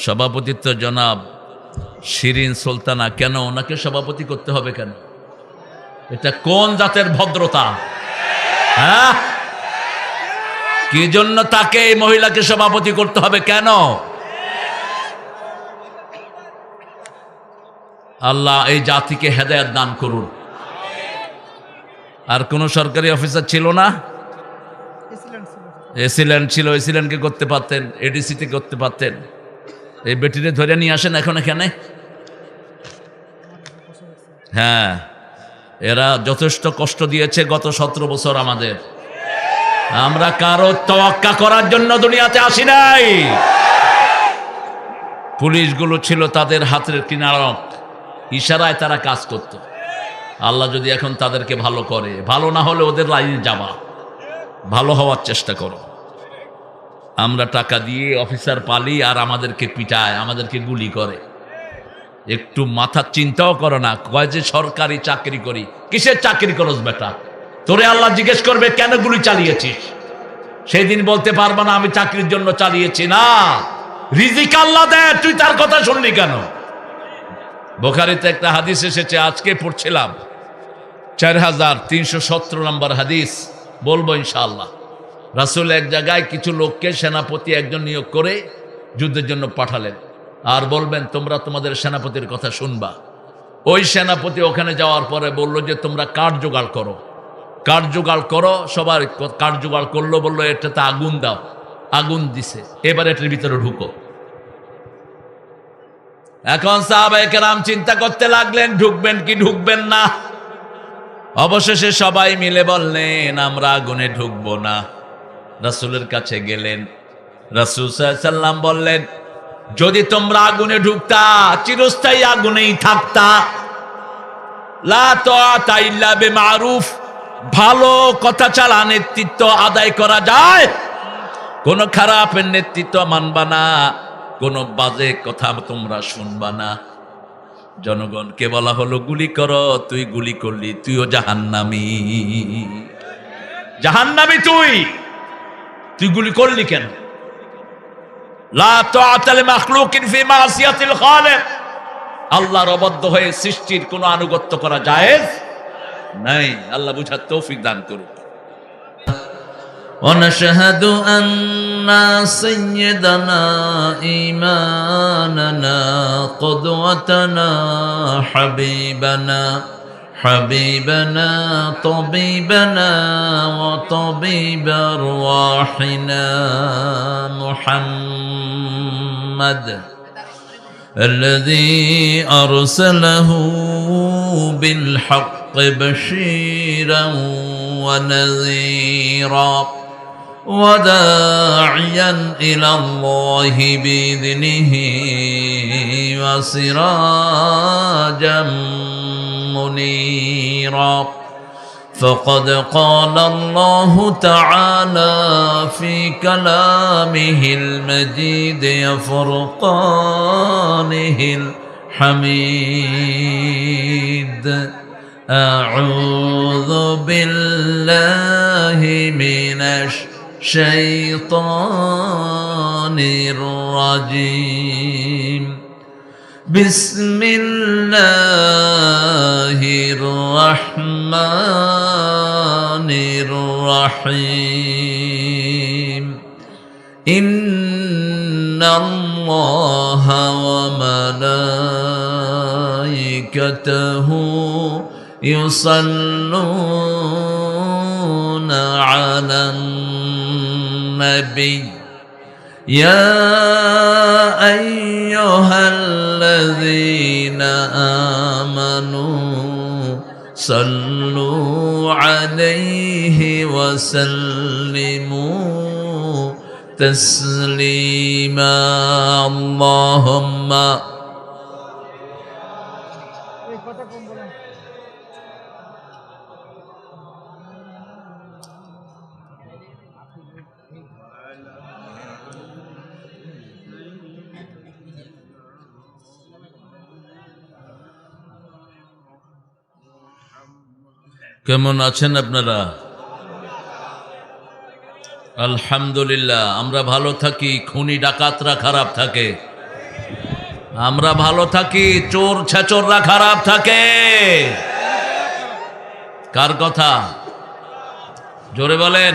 সভাপতিত্ব জনাব শিরিন সুলতানা। কেন ওনাকে সভাপতি করতে হবে কেন? এটা কোন জাতের ভদ্রতা? হ্যাঁ, কি জন্য তাকে এই মহিলাকে সভাপতি করতে হবে কেন? আল্লাহ এই জাতিকে হেদায়েত দান করুন। আর কোন সরকারি অফিসার ছিল না? এসিল্যান্ড ছিল, এসিল্যান্ডকে করতে পারতেন, এডিসিতে করতে পারতেন। এই বেটিরে ধরে নিয়ে আসেন এখন এখানে। হ্যাঁ, এরা যথেষ্ট কষ্ট দিয়েছে গত 17 বছর আমাদের। আমরা কারো তোয়াক্কা করার জন্য দুনিয়াতে আসি নাই। পুলিশগুলো ছিল তাদের হাতের কিনারক, ইশারায় তারা কাজ করত। আল্লাহ যদি এখন তাদেরকে ভালো করে, ভালো না হলে ওদের লাইনে যাবা, ভালো হওয়ার চেষ্টা করো। আমরা টাকা দিয়ে অফিসার পালি আর আমাদেরকে পিটায়, আমাদেরকে গুলি করে। একটু মাথার চিন্তাও করো না। কয় যে সরকারি চাকরি করি, কিসের চাকরি করস বেটা? তোরে আল্লাহ জিজ্ঞেস করবে কেন গুলি চালিয়েছিস? সেই দিন বলতে পারবা না আমি চাকরির জন্য চালিয়েছি। না, রিজিক আল্লাহ দেয়, তুই তার কথা শুনলি কেন? বুখারীতে একটা হাদিস এসেছে, আজকে পড়ছিলাম, 4317 নম্বর হাদিস, বলবো ইনশাআল্লাহ। রাসূল এক জায়গায় কিছু লোককে সেনাপতি একজন নিয়োগ করে যুদ্ধের জন্য পাঠালেন, আর বলবেন তোমরা তোমাদের সেনাপতির কথা শুনবা। ওই সেনাপতি ওখানে যাওয়ার পরে বলল যে তোমরা কাঠ জোগাড় করো, কাঠ জোগাড় করো। সবার কাঠ জোগাড় করলো, বললো এটাতে আগুন দাও। আগুন দিছে, এবার এটার ভিতরে ঢুকো। এখন সাহাবায়ে কেরাম চিন্তা করতে লাগলেন ঢুকবেন কি ঢুকবেন না। অবশেষে সবাই মিলে বললেন আমরা আগুনে ঢুকবো না। রাসূলের কাছে গেলেন, রাসূল সাল্লাল্লাহু আলাইহি সাল্লাম বললেন যদি তোমরা আগুনে ঢুকতা চিরস্থায়ী আগুনেই থাকতা। লা তাআতা ইল্লা বিমারুফ, ভালো কথা ছাড়া নেতৃত্ব আদায় করা যায়? কোন খারাপের নেতৃত্ব মানবা না, কোন বাজে কথা তোমরা শুনবা না। জনগণকে বলা হলো গুলি করো, তুই গুলি করলি, তুইও জাহান্নামী। জাহান্নামী তুই গুলি করলি কেন? লা তাআতা লিমাখলুকিন ফি মাসিয়াতিল খালিক, আল্লাহর অবাধ্য হয়ে সৃষ্টির কোনো আনুগত্য করা জায়েজ নাই। আল্লাহ বুঝার তৌফিক দান করুন। ونشهد أن سيدنا إيماننا قدوتنا حبيبنا طبيبنا وطبيب أرواحنا محمد الذي أرسله بالحق بشيرا ونذيرا وداعيا إلى الله بإذنه وسراجا منيرا. فقد قال الله تعالى في كلامه المجيد وفرقانه الحميد: أعوذ بالله من الشيطان الرجيم. بسم الله الرحمن الرحيم. إن الله وملائكته يصلون على النبي يا أيها الذين آمنوا صلوا عليه وسلموا تسليما. اللهم কেমন আছেন আপনারা? আলহামদুলিল্লাহ, আমরা ভালো থাকি, খুনি ডাকাতরা খারাপ থাকে। আমরা ভালো থাকি, চোর ছেচররা খারাপ থাকে। কার কথা? জোরে বলেন।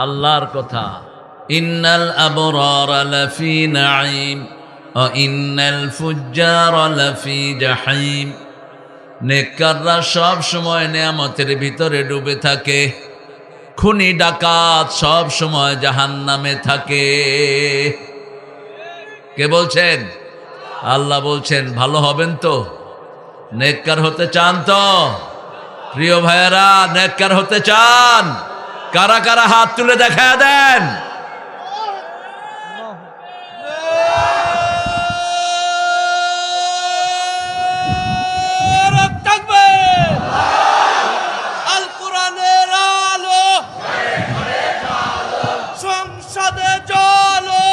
আল্লাহর কথা। ইন্নাল আবরারা লাফি নাঈম ওয়া ইন্নাল ফুজ্জারা লাফি জাহিম। নেককাররা সব সময় নেয়ামতের ভিতরে ডুবে থাকে, খুনি ডাকাত সব সময় জাহান্নামে থাকে। কে বলছেন? আল্লাহ বলছেন। ভালো হবেন তো? নেককার হতে চান তো? প্রিয় ভাইয়েরা, নেককার হতে চান? কারা কারা হাত তুলে দেখা দেন? আল কোরআনের আলো সংসদে চলো,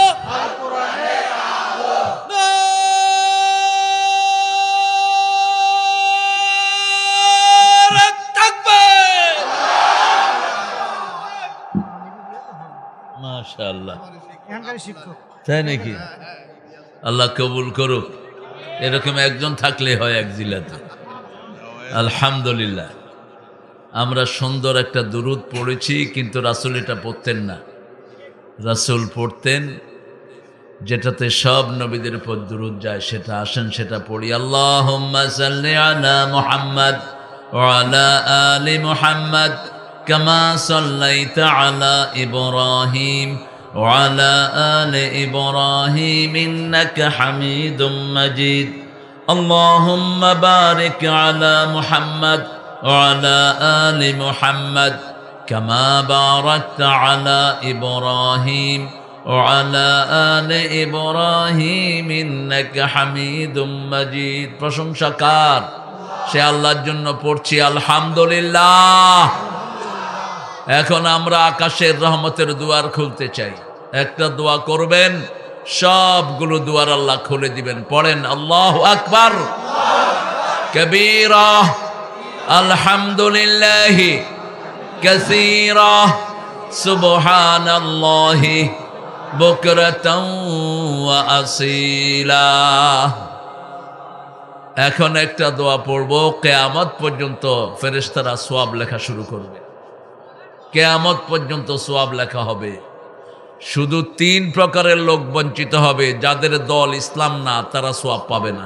নারে তাকবীর। মাশাআল্লাহ, এখানকার শিক্ষক। তাই নাকি? আল্লাহ কবুল করুক। এরকম একজন থাকলে হয় এক জিলাতে। আলহামদুলিল্লাহ। আমরা সুন্দর একটা দুরুদ পড়েছি, কিন্তু রাসূল এটা পড়তেন না। রাসূল পড়তেন যেটাতে সব নবীদের উপর দুরুদ যায়, সেটা আসেন সেটা পড়ি। আল্লাহুম্মা সাল্লি আলা মুহাম্মাদ ওয়া আলা আলি মুহাম্মাদ কামা সাল্লাইতা আলা ইব্রাহিম ওয়া আলা আলি ইব্রাহিম ইন্নাকা হামিদুম মাজিদ। আল্লাহুম্মা বারিক আলা মুহাম্মাদ ওয়া আলা আলি মুহাম্মাদ কামা বারাকতা আলা ইব্রাহিম وعلى آل إبراهيم إنك حميد مجيد। প্রশংসা কার? সে আল্লাহর জন্য পড়ছি আলহামদুলিল্লাহ। এখন আমরা আকাশের রহমতের দুয়ার খুলতে চাই। একটা দোয়া করবেন, সবগুলো দুয়ার আল্লাহ খুলে দিবেন। পড়েন আল্লাহু আকবার কবীরা আলহামদুলিল্লাহি কাসীরা সুবহানাল্লাহি বুকরাতাও ওয়া আসীলা। এখন একটা দোয়া পড়ব, কিয়ামত পর্যন্ত ফেরেশতারা সওয়াব লেখা শুরু করবে। কিয়ামত পর্যন্ত সওয়াব লেখা হবে। শুধু 3 প্রকারের লোক বঞ্চিত হবে। যাদের দল ইসলাম না, তারা সওয়াব পাবে না।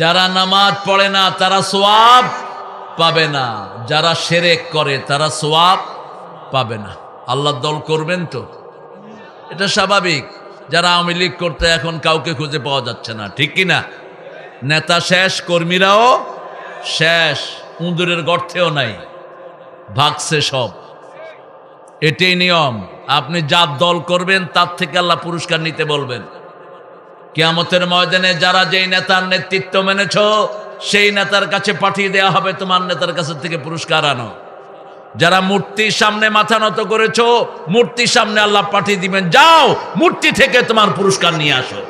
যারা নামাজ পড়ে না, তারা সওয়াব পাবে না। যারা শিরক করে, তারা সওয়াব পাবে না। আল্লাহর দল করবেন তো? এটা স্বাভাবিক। যারা আওয়ামী লীগ করতে এখন কাউকে খুঁজে পাওয়া যাচ্ছে না, ঠিক কি না? নেতা শেষ, কর্মীরাও শেষ, উঁদুরের গর্তেও নাই, ভাগছে সব। এটাই নিয়ম। আপনি যার দল করবেন তার থেকে আল্লাহ পুরস্কার নিতে বলবেন। কিয়ামতের ময়দানে যারা যেই নেতার নেতৃত্ব মেনেছ, সেই নেতার কাছে পাঠিয়ে দেওয়া হবে, তোমার নেতার কাছে থেকে পুরস্কার আনো। যারা মূর্তির সামনে মাথা নত করেছো, মূর্তির সামনে আল্লাহ পাঠিয়ে দিবেন, যাও মূর্তি থেকে তোমার পুরস্কার নিয়ে আসো।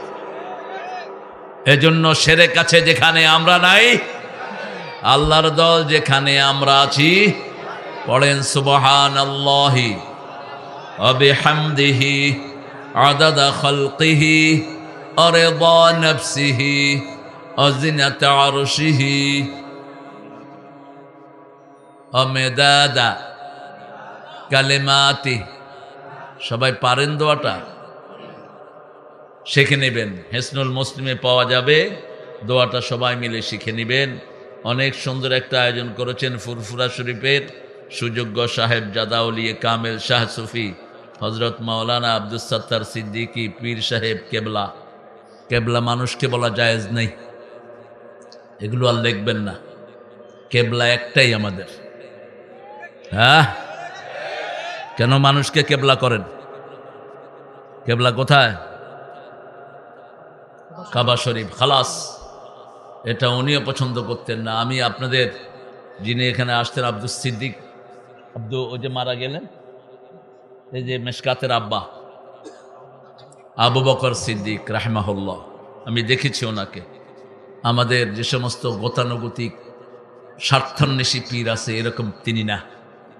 এজন্য শিরক আছে যেখানে আমরা নাই, আল্লাহর দল যেখানে আমরা আছি। পড়েন সুবহানাল্লাহি ওয়া বিহামদিহি আদাদা খালকিহি ওয়া রিদা নাফসিহি ওয়া জিনাতা আরশিহি অমেদাদা কালেমাতি। সবাই পারেন দোয়াটা? শিখে নেবেন। হেসনুল মুসলিমে পাওয়া যাবে। দোয়াটা সবাই মিলে শিখে নেবেন। অনেক সুন্দর একটা আয়োজন করেছেন ফুরফুরা শরীফের সুযোগ্য সাহেব জাদাউলিয়ে কামেল শাহ সুফি হজরত মাওলানা আব্দুস সাত্তার সিদ্দিকী পীর সাহেব কেবলা। কেবলা মানুষকে বলা জায়েজ নেই, এগুলো আর লিখবেন না। কেবলা একটাই আমাদের। হ্যাঁ, কেন মানুষকে কেবলা করেন? কেবলা কোথায়? কাবা শরীফ, খালাস। এটা উনিও পছন্দ করতেন না। আমি আপনাদের যিনি এখানে আসতেন আব্দুস সিদ্দিক, ও যে মারা গেলেন, এই যে মেশকাতের আব্বা আবু বকর সিদ্দিক রাহমাহুল্লাহ, আমি দেখেছি ওনাকে। আমাদের যে সমস্ত গতানুগতিক স্বার্থান্বেষী পীর আছে, এরকম তিনি না।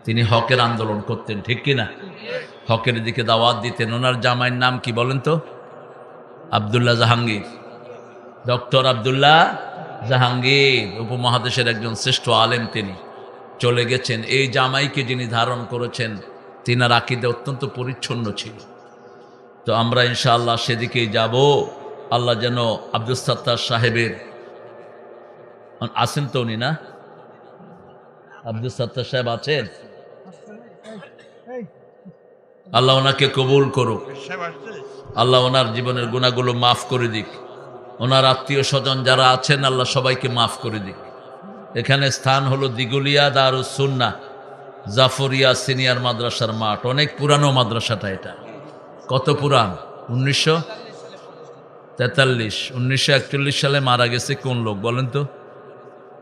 তিনি হকের আন্দোলন করতেন, ঠিক কিনা? হকের দিকে দাওয়াত দিতেন। ওনার জামাইয়ের নাম কি বলেন তো? আব্দুল্লাহ জাহাঙ্গীর, ডক্টর আব্দুল্লাহ জাহাঙ্গীর উপমহাদেশের একজন শ্রেষ্ঠ আলেম, তিনি চলে গেছেন। এই জামাইকে যিনি ধারণ করেছেন তিনার আকীদা অত্যন্ত পরিচ্ছন্ন ছিল। তো আমরা ইনশাআল্লাহ সেদিকেই যাব। আল্লাহ যেন আব্দুল সাত্তার সাহেবের আছেন তো উনি, না আব্দুল সাত্তার সাহেব আছেন? আল্লাহ ওনাকে কবুল করুক, আল্লাহ ওনার জীবনের গুনাহগুলো মাফ করে দিক, ওনার আত্মীয় স্বজন যারা আছেন আল্লাহ সবাইকে মাফ করে দিক। এখানে স্থান হলো দিগুলিয়া দারুস সুন্নাহ জাফরিয়া সিনিয়র মাদ্রাসার মাঠ। অনেক পুরানো মাদ্রাসাটা। এটা কত পুরান? 1943। 1941 সালে মারা গেছে কোন লোক বলেন তো?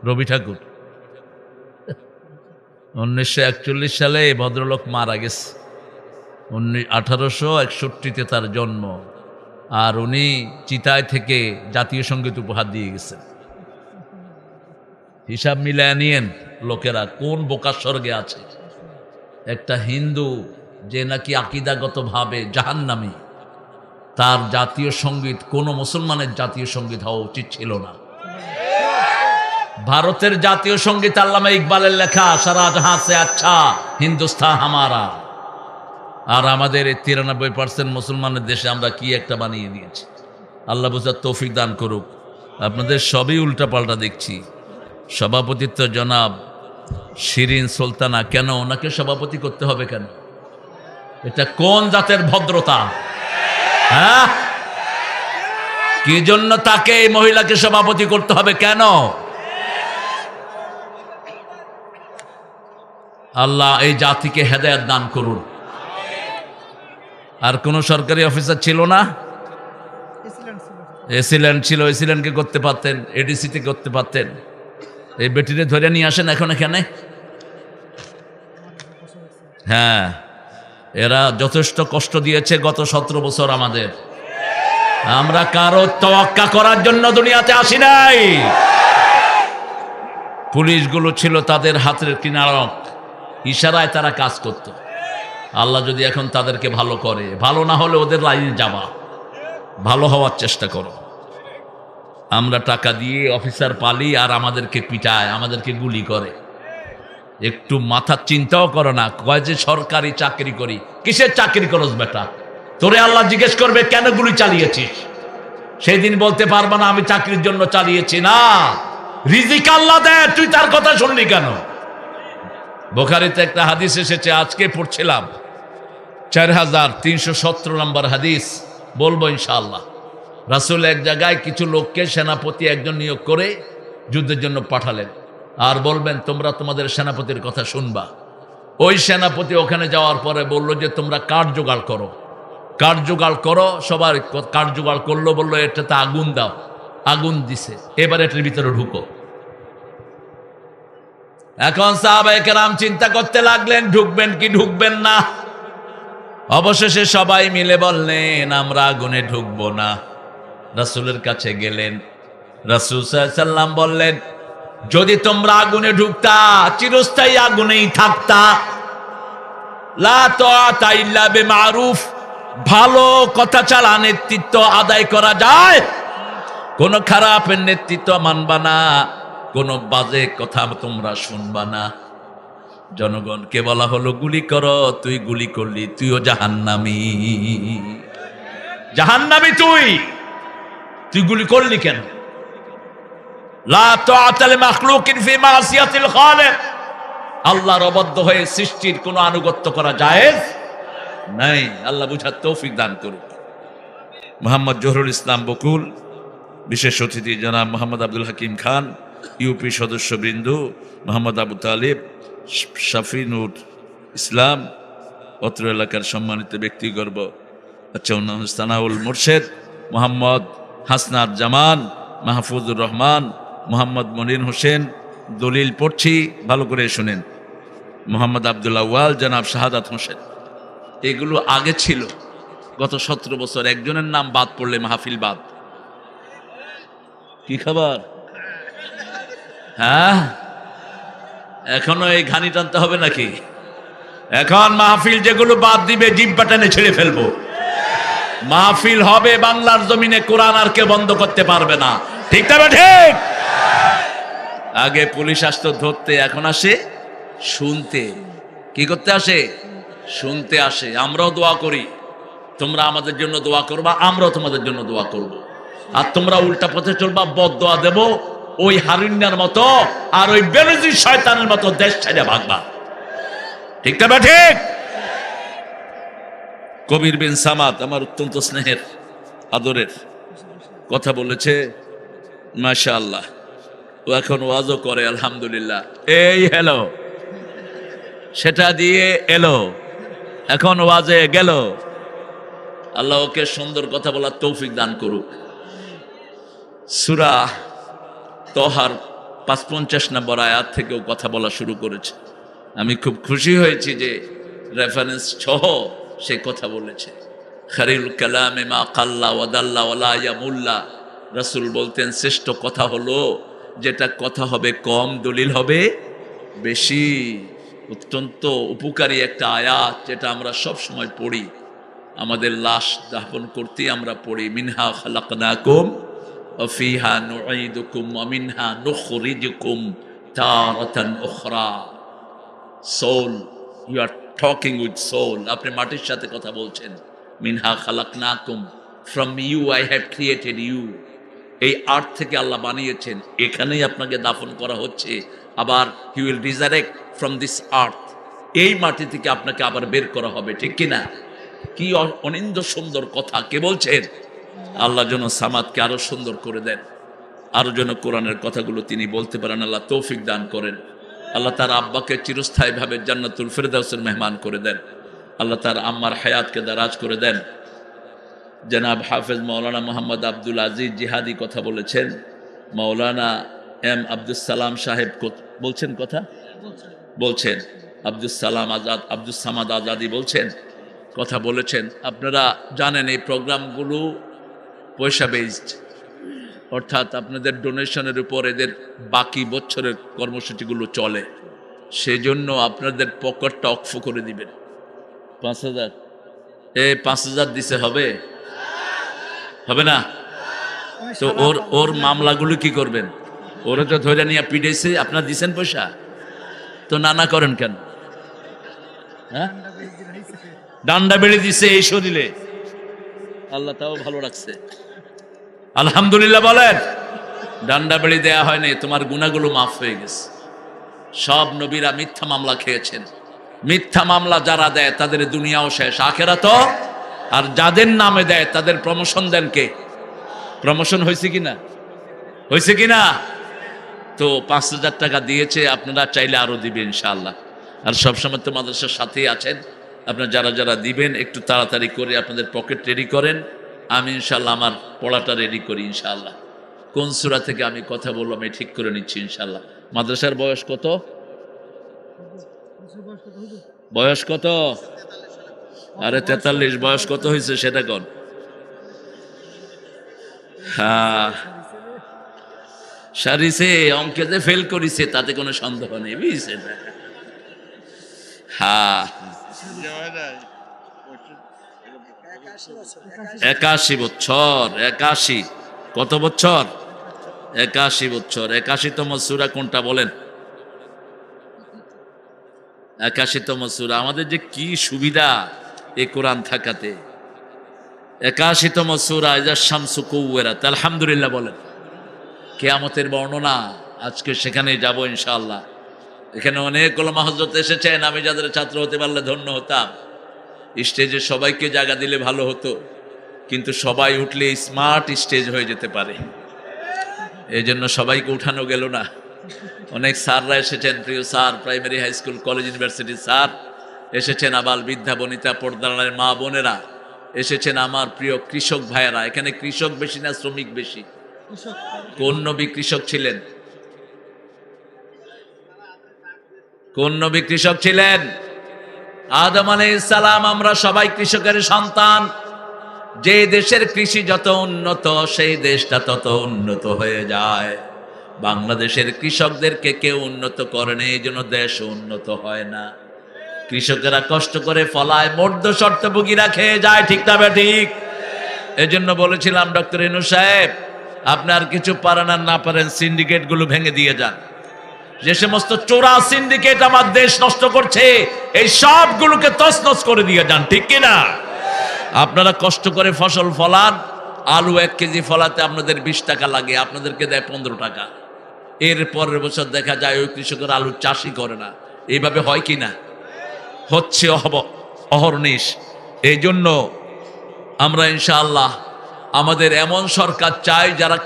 রবি ঠাকুর। 1941 সালে এই ভদ্রলোক মারা গেছে। 1861-তে তার জন্ম। আর উনি চিতায় থেকে জাতীয় সঙ্গীত উপহার দিয়ে গেছেন। হিসাব মিলায় নিয়েন লোকেরা কোন বোকার স্বর্গে আছে। একটা হিন্দু যে নাকি আকীদাগতভাবে জাহান্নামী, তার জাতীয় সঙ্গীত কোন মুসলমানের জাতীয় সঙ্গীত হওয়া উচিত ছিল না। ভারতের জাতীয় সঙ্গীত আল্লামা ইকবালের লেখা, সারা জাহাঁ সে আচ্ছা হিন্দুস্তান হামারা। আর আমাদের এই 93% মুসলমানের দেশে আমরা কি একটা বানিয়ে দিয়েছি। আল্লাহ বুঝার তৌফিক দান করুক। আপনাদের সবই উল্টাপাল্টা দেখছি। সভাপতিত্ব জনাব শিরিন সুলতানা, কেন ওনাকে সভাপতি করতে হবে কেন? এটা কোন জাতের ভদ্রতা? হ্যাঁ, কি জন্য তাকে এই মহিলাকে সভাপতি করতে হবে কেন? আল্লাহ এই জাতিকে হেদায়েত দান করুন। আর কোন সরকারি অফিসার ছিল না? এসিল্যান্ড ছিল, এসিল্যান্ডকে করতে পারতেন, এডিসিতে করতে পারতেন। এই বেটিরে ধরে নিয়ে আসেন এখন এখানে। হ্যাঁ, এরা যথেষ্ট কষ্ট দিয়েছে গত 17 বছর আমাদের। আমরা কারো তোয়াক্কা করার জন্য দুনিয়াতে আসি নাই। পুলিশগুলো ছিল তাদের হাতের কিনারক, ইশারায় তারা কাজ করত। আল্লাহ যদি এখন তাদেরকে ভালো করে, ভালো না হলে ওদের লাইনে যাবা, ভালো হওয়ার চেষ্টা করো। আমরা টাকা দিয়ে অফিসার পালি আর আমাদেরকে পিটায়, আমাদেরকে গুলি করে। একটু মাথার চিন্তাও করো না। কয় যে সরকারি চাকরি করি, কিসের চাকরি করস বেটা? তোরে আল্লাহ জিজ্ঞেস করবে কেন গুলি চালিয়েছিস? সেই দিন বলতে পারবা না আমি চাকরির জন্য চালিয়েছি। না, রিজিক আল্লাহ দেয়, তুই তার কথা শুনলি কেন? বুখারীতে একটা হাদিস এসেছে, আজকে পড়ছিলাম, 4317 নম্বর হাদিস, বলবো ইনশাআল্লাহ। রাসূল এক জায়গায় কিছু লোককে সেনাপতি একজন নিয়োগ করে যুদ্ধের জন্য পাঠালেন, আর বলবেন তোমরা তোমাদের সেনাপতির কথা শুনবা। ওই সেনাপতি ওখানে যাওয়ার পরে বলল যে তোমরা কাঠ জোগাড় করো, কাঠ জোগাড় করো। সবার কাঠ জোগাড় করলো, বললো এটাতে আগুন দাও। আগুন দিছে, এবার এটার ভিতরে ঢুকো। এখন সাহাবায়ে কেরাম চিন্তা করতে লাগলেন ঢুকবেন কি ঢুকবেন না। অবশেষে সবাই মিলে বললেন আমরা আগুনে ঢুকবো না। রাসূলের কাছে গেলেন, রাসূল সাল্লাল্লাহু আলাইহি সাল্লাম বললেন যদি তোমরা আগুনে ঢুকতা চিরস্থায়ী আগুনেই থাকতা। লা তাআতা ইল্লা বিমারুফ, ভালো কথা ছাড়া নেতৃত্ব আদায় করা যায়? কোন খারাপের নেতৃত্ব মানবা না, কোন বাজে কথা তোমরা শুনবা না। জনগণকে বলা হলো গুলি করো, তুই গুলি করলি, তুইও জাহান্নামী। জাহান্নামী তুই গুলি করলি কেন? লা তাআতা লিমাখলুকিন ফি মাসিয়াতিল খালিক, আল্লাহর অবাধ্য হয়ে সৃষ্টির কোনো আনুগত্য করা জায়েজ নাই। আল্লাহ বুঝার তৌফিক দান করুক। মোহাম্মদ জহুরুল ইসলাম বকুল, বিশেষ অতিথি জনাব মোহাম্মদ আব্দুল হাকিম খান, ইউপি সদস্যবৃন্দ মোহাম্মদ আবু তালিব, শাফিনুর ইসলাম, অত্র এলাকার সম্মানিত ব্যক্তিগর্ব, আচ্ছা সানাউল মুর্শেদ, মোহাম্মদ হাসনাত জামান, মাহফুজুর রহমান, মোহাম্মদ মনির হোসেন, দলিল পড়ছি ভালো করে শুনেন, মোহাম্মদ আব্দুল আউয়াল, জনাব শাহাদাত হোসেন। এগুলো আগে ছিল, গত 17 বছর। একজনের নাম বাদ পড়লে মাহফিল বাদ। কি খবর? হ্যাঁ, এখনো এই ঘানি টানতে হবে নাকি? এখন মাহফিল যেগুলো বাদ দিবে জিব্বা টেনে ছেড়ে ফেলবো। মাহফিল হবে বাংলার জমিনে, কোরআন আর কেউ বন্ধ করতে পারবে না। ঠিক তবে ঠিক। আগে পুলিশ আসতো ধরতে, এখন আসে শুনতে। কি করতে আসে? শুনতে আসে। আমরাও দোয়া করি, তোমরা আমাদের জন্য দোয়া করবা, আমরাও তোমাদের জন্য দোয়া করব। আর তোমরা উল্টা পথে চলবা, বদদোয়া দেব ওই হারিন্নার মতো আর ওই বেনজির শয়তানের মতো দেশ ছেড়ে ভাগবা। ঠিক তবে ঠিক। কবির বিন সামাদ আমার অত্যন্ত স্নেহের আদরের কথা বলেছে, মাশাআল্লাহ। ও এখন ওয়াজও করে, আলহামদুলিল্লাহ। এই হ্যালো, সেটা দিয়ে এলো, এখন ওয়াজে গেল। আল্লাহ ওকে সুন্দর কথা বলার তৌফিক দান করুক। সূরা তহার ৫৫ নম্বর আয়াত থেকেও কথা বলা শুরু করেছে। আমি খুব খুশি হয়েছি যে রেফারেন্স সহ সে কথা বলেছে। খারিল কালামে মা কাল্লা ওয়াদাল্লা ওয়ালা ইয়ামুল্লা। রাসূল বলতেন শ্রেষ্ঠ কথা হলো যেটা কথা হবে কম, দলিল হবে বেশি। অত্যন্ত উপকারী একটা আয়াত, যেটা আমরা সব সময় পড়ি। আমাদের লাশ দাফন করতে আমরা পড়ি, মিনহা খালাকনাকুম ওয়া ফিহা নুঈদুকুম ওয়া মিনহা নুখরিজুকুম তারাতান উখরা। Soil, you are talking with soil. আপনি মাটির সাথে কথা বলছেন। মিনহা খালাকনাকুম, from you I have created you. এই আর্থ থেকে আল্লাহ বানিয়েছেন, এখানেই আপনাকে দাফন করা হচ্ছে। আবার he will resurrect from this earth, এই মাটি থেকে আপনাকে আবার বের করা হবে। ঠিক কিনা? কি অনিন্দ সুন্দর কথা। কে বলছেন? আল্লাহ যেন সামাদকে আরো সুন্দর করে দেন, আরো যেন কোরআনের কথাগুলো তিনি বলতে পারেন। আল্লাহ তৌফিক দান করেন। আল্লাহ তার আব্বাকে চিরস্থায়ীভাবে জান্নাতুল ফেরদাউসের মেহমান করে দেন। আল্লাহ তার আম্মার হায়াতকে দারাজ করে দেন। জনাব হাফেজ মাওলানা মোহাম্মদ আব্দুল আজিজ জিহাদি কথা বলেছেন। মাওলানা এম আব্দুল সালাম সাহেব বলছেন কথা বলছেন। আব্দুল সালাম আজাদ, আব্দুল সামাদ আজাদি বলছেন কথা বলেছেন। আপনারা জানেন এই প্রোগ্রামগুলো পয়সা বেসড, অর্থাৎ আপনাদের ডোনেশনের উপর এদের বাকি বছরের কর্মসূচিগুলো চলে। সেই জন্য আপনাদের পকেটটা অক্ষ করে দিবেন। ৫,০০০ ৫,০০০ দিছে হবে হবে না? তো ওর মামলাগুলো কি করবেন? ওরা তো ধরে নিয়ে পিটাইছে, আপনারা দিছেন পয়সা, তো নানা করেন কেন? হ্যাঁ, ডান্ডা বেড়ে দিছে এই শরীরে। আল্লাহ তাও ভালো রাখছে, আলহামদুলিল্লাহ বলেন। ডান্ডা বেড়ে দেয়া হয় নাই, তোমার গুনাহগুলো মাফ হয়ে গেছে। সব নবীরা মিথ্যা মামলা খেয়েছেন। মিথ্যা মামলা যারা দেয় তাদের দুনিয়াও শেষ, আখেরাতও। আর যাদের নামে দেয় তাদের প্রমোশন দেন কে? প্রমোশন হয়েছে কিনা? হয়েছে কিনা? তো ৫,০০০ টাকা দিয়েছে, আপনারা চাইলে আরো দিবেন ইনশাআল্লাহ। আর সবসময় তো মাদ্রাসার সাথেই আছেন। আপনারা যারা যারা দিবেন একটু তাড়াতাড়ি করে আপনাদের পকেট রেডি করেন। আমি ইনশাআল্লাহ আমার পড়াটা রেডি করি ইনশাআল্লাহ। কোন সূরা থেকে আমি কথা বললাম আমি ঠিক করে নিচ্ছি ইনশাআল্লাহ। মাদ্রাসার বয়স কত? বয়স কত? আরে ৪৩। বয়স কত হয়েছে সেটা কোন? হ্যাঁ, সারিছে, অঙ্কে যে ফেল করেছে তাতে কোনো সন্দেহ নেই, বুঝছেন? হ্যাঁ, ৮১ বছর। ৮১ কত বছর? ৮১ বছর। ৮১তম সূরা কোনটা বলেন? ৮১তম সূরা। আমাদের যে কি সুবিধা এই কোরআন থাকাতে। ৮১তম সূরা ইযা শামসু কুওয়ারাত। আলহামদুলিল্লাহ বলেন। কিয়ামতের বর্ণনা, আজকে সেখানে যাব ইনশাআল্লাহ। এখানে অনেক ওলামা হযরত এসেছেন, আমি যাদের ছাত্র হতে পারলে ধন্য হতাম। স্টেজে সবাইকে জায়গা দিলে ভালো হতো, কিন্তু সবাই উঠলে স্মার্ট স্টেজ হয়ে যেতে পারে, এই জন্য সবাইকে উঠানো গেল না। অনেক স্যাররা এসেছেন, প্রিয় sir, primary, high school, college, ইউনিভার্সিটির স্যার এসেছেন, আবাল বৃদ্ধা বনিতা পর্দার মা বোনেরা এসেছেন, আমার প্রিয় কৃষক ভাইয়েরা। এখানে কৃষক বেশি না শ্রমিক বেশি? কোন নবী কৃষক ছিলেন? কোন নবী কৃষক ছিলেন? আদম আলাইহিস সালাম। আমরা সবাই কৃষকের সন্তান। যে দেশের কৃষি যত উন্নত সেই দেশটা তত উন্নত হয়ে যায়। বাংলাদেশের কৃষকদেরকে কেউ উন্নত করেনি, এই জন্য দেশ উন্নত হয় না। কৃষকেরা কষ্ট করে ফলায়, মধ্য শর্তভোগীরা খেয়ে যায়। ঠিক না ঠিক? এজন্য বলেছিলাম ডক্টর ইনু সাহেব, আপনি আর কিছু পারেন আর না পারেন, সিন্ডিকেট গুলো ভেঙে দিয়ে যান। যে সমস্ত চোরা সিন্ডিকেট আমার দেশ নষ্ট করছে, এই সবগুলোকে তছনছ করে দিয়ে যান, ঠিক কিনা? আপনারা কষ্ট করে ফসল ফলান, আলু 1 কেজি ফলাতে আপনাদের 20 টাকা লাগে, আপনাদেরকে দেয় 15 টাকা। এর পরের বছর দেখা যায় ওই কৃষকের আলুর চাষই করে না। এইভাবে হয় কি না? হচ্ছে অহর্নিশ। এই জন্য আমরা ইনশাআল্লাহ আমাদের এমন সরকার চাই যারা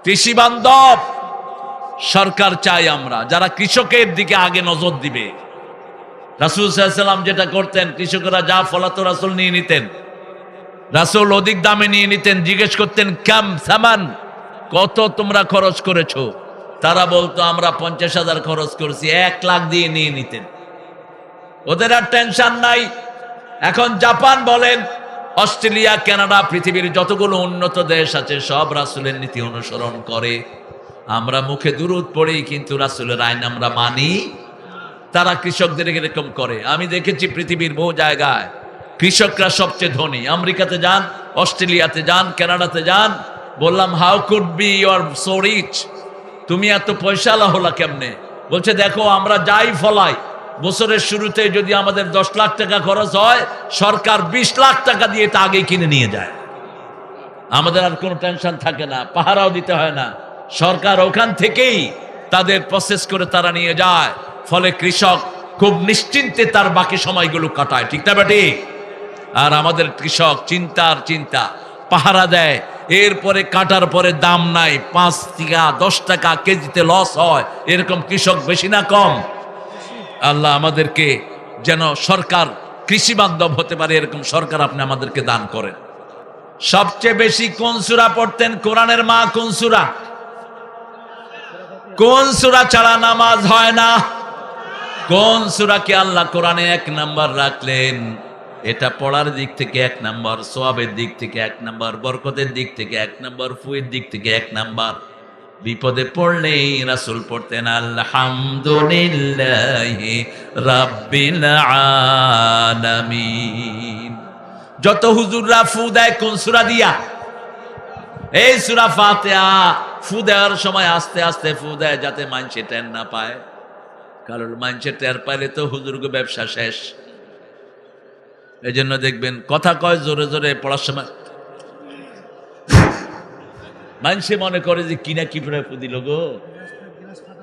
কৃষি বান্ধব সরকার চাই আমরা, যারা কৃষকের দিকে আগে নজর দিবে। রাসূল সাল্লাল্লাহু আলাইহি ওয়াসাল্লাম যেটা করতেন, কৃষকরা যা ফলাতো রাসূল নিয়ে নিতেন, রাসূল অধিক দামে নিয়ে নিতেন। জিজ্ঞেস করতেন কাম সামান, কত তোমরা খরচ করেছো? তারা বলতো আমরা 50,000 খরচ করেছি। 1 লাখ দিয়ে নিয়ে নিতেন। ওদের আর টেনশন নাই। এখন জাপান বলেন, অস্ট্রেলিয়া, কানাডা, পৃথিবীর যতগুলো উন্নত দেশ আছে সব রাসূলের নীতি অনুসরণ করে। আমরা মুখে দুরূদ পড়ি কিন্তু রাসূলের আইন আমরা মানি। তারা কৃষকদের এরকম করে। আমি দেখেছি পৃথিবীর বহু জায়গায় কৃষকরা সবচেয়ে ধনী। আমেরিকাতে যান, অস্ট্রেলিয়াতে যান, কানাডাতে যান, বললাম how could be you are so rich, তুমি এত পয়সাওয়ালা হলা কেমনে? বলছে দেখো আমরা যাই ফলাই, বছরের শুরুতে যদি আমাদের 10 লাখ টাকা খরচ হয়, সরকার 20 লাখ টাকা দিয়ে তা আগেই কিনে নিয়ে যায়। আমাদের আর কোনো টেনশন থাকে না, পাহারাও দিতে হয় না, সরকার ওখান থেকেই তাদের প্রসেস করে তারা নিয়ে যায়। ফলে কৃষক খুব নিশ্চিন্তে তার বাকি সময়গুলো কাটায়, ঠিক না বেটি? আর আমাদের কৃষক চিন্তা পাহারা দেয়, এরপরে কাটার পরে দাম নাই, 5 থেকে 10 টাকা কেজিতে লস হয়। এরকম কৃষক বেশি না কম? আল্লাহ আমাদেরকে যেন সরকার কৃষি বান্ধব হতে পারে, এরকম সরকার আপনি আমাদেরকে দান করেন। সবচেয়ে বেশি কোন সূরা পড়তেন? কোরআনের মা কোন সূরা? কোন সূরা ছাড়া নামাজ হয় না? কোন সূরাকে আল্লাহ কোরআনে 1 নাম্বার রাখলেন? এটা পড়ার দিক থেকে 1 নাম্বার, সওয়াবের দিক থেকে 1 নাম্বার, বরকতের দিক থেকে 1 নাম্বার, ফুয়ের দিক থেকে 1 নাম্বার। বিপদে পড়লেই রাসূল পড়তেন আলহামদুলিল্লাহি রাব্বিল আলামিন। যত হুজুররা ফু দেয় কোন সূরা দিয়া? এই সূরা ফাতিহা। ফু দেওয়ার সময় আস্তে আস্তে ফু দেয় যাতে মানুষে টের না পায়, কারণ মানুষে টের পাইলে তো হুজুরকে ব্যবসা শেষ। এই জন্য দেখবেন কথা কয় জোরে জোরে, পড়ার সময় মানুষে মনে করে যে কিনা কি পড়ে ফু দিল গো,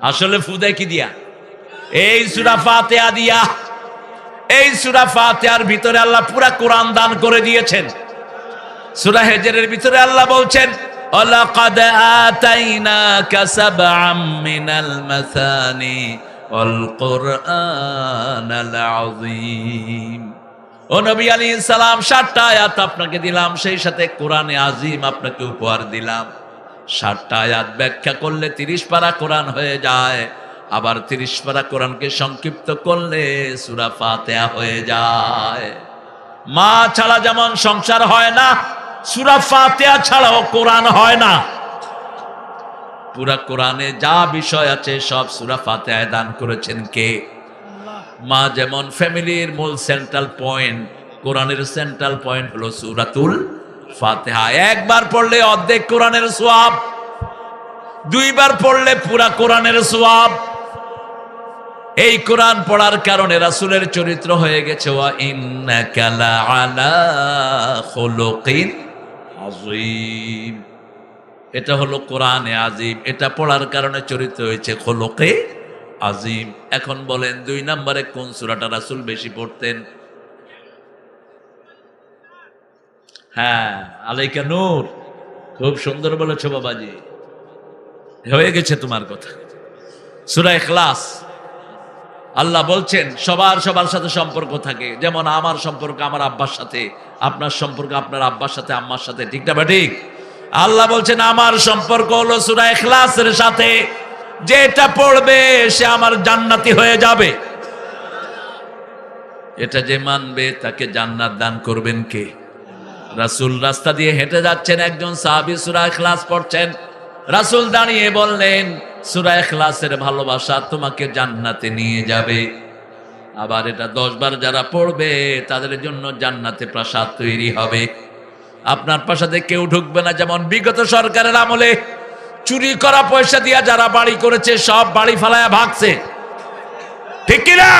আসলে ফু দেয় কি দিয়া? এই সূরা ফাতিহা দিয়া। এই সূরা ফাতিহার ভিতরে আল্লাহ পুরা কোরআন দান করে দিয়েছেন। সূরা হিজরের ভিতরে আল্লাহ বলছেন ওয়ালাকাদ আতাইনাকা সাবআম মিনাল মাসানি ওয়াল কুরআনাল আযীম। ও নবী আলাইহিস সালাম 60টা আয়াত আপনাকে দিলাম, সেই সাথে কোরআনে আযীম আপনাকে উপহার দিলাম। 60টা আয়াত ব্যাখ্যা করলে 30 পারা কোরআন হয়ে যায়। আবার 30 পারা কোরআনকে সংক্ষিপ্ত করলে সূরা ফাতিহা হয়ে যায়। মা ছাড়া যেমন সংসার হয় না, সূরা ফাতিহা ছাড়াও কোরআন হয় না। পুরা কোরআনে যা বিষয় আছে সব সূরা ফাতিহায় দান করেছেন কে? মা যেমন ফ্যামিলির মূল সেন্ট্রাল পয়েন্ট, কোরআনের সেন্ট্রাল পয়েন্ট হলো সূরাতুল ফাতিহা। একবার পড়লে অর্ধেক কোরআনের সওয়াব, 2 বার পড়লে পুরা কোরআনের সওয়াব। এই কোরআন পড়ার কারণে রাসূলের চরিত্র হয়ে গেছে ওয়া ইন্নাকা লাআলা খুলুকিন আযীম। এটা হলো কোরআনে আযীম, এটা পড়ার কারণে চরিত্র হয়েছে খুলুকে আযীম। এখন বলেন 2 নম্বরে কোন সূরাটা রাসূল বেশি পড়তেন? হ্যাঁ, আলাইকা নূর, খুব সুন্দর বলেছো বাবাজি, হয়ে গেছে তোমার কথা। সূরা ইখলাস। আল্লাহ বলছেন সবার সাথে সম্পর্ক থাকে, যেমন আমার সম্পর্ক আমার আব্বার সাথে, আপনার সম্পর্ক আপনার আব্বার সাথে, আম্মার সাথে, ঠিক না ঠিক? আল্লাহ বলছেন আমার সম্পর্ক হলো সূরা ইখলাসের সাথে, যেটা পড়বে সে আমার জান্নাতি হয়ে যাবে। এটা যে মানবে তাকে জান্নাত দান করবেন কে? রাসূল রাস্তা দিয়ে হেঁটে যাচ্ছেন, একজন সাহাবী সূরা ইখলাস পড়ছেন, রাসূল দাঁড়িয়ে বললেন সূরা ইখলাসের ভালোবাসা তোমাকে জান্নাতে নিয়ে যাবে। আবার এটা 10 বার যারা পড়বে তাদের জন্য জান্নাতে প্রাসাদ তৈরি হবে। আপনার প্রাসাদে কেউ ঢুকবে না। যেমন বিগত সরকারের আমলে চুরি করা পয়সা দিয়া যারা বাড়ি করেছে সব বাড়ি ফালায়া ভাগছে, ঠিক কিনা?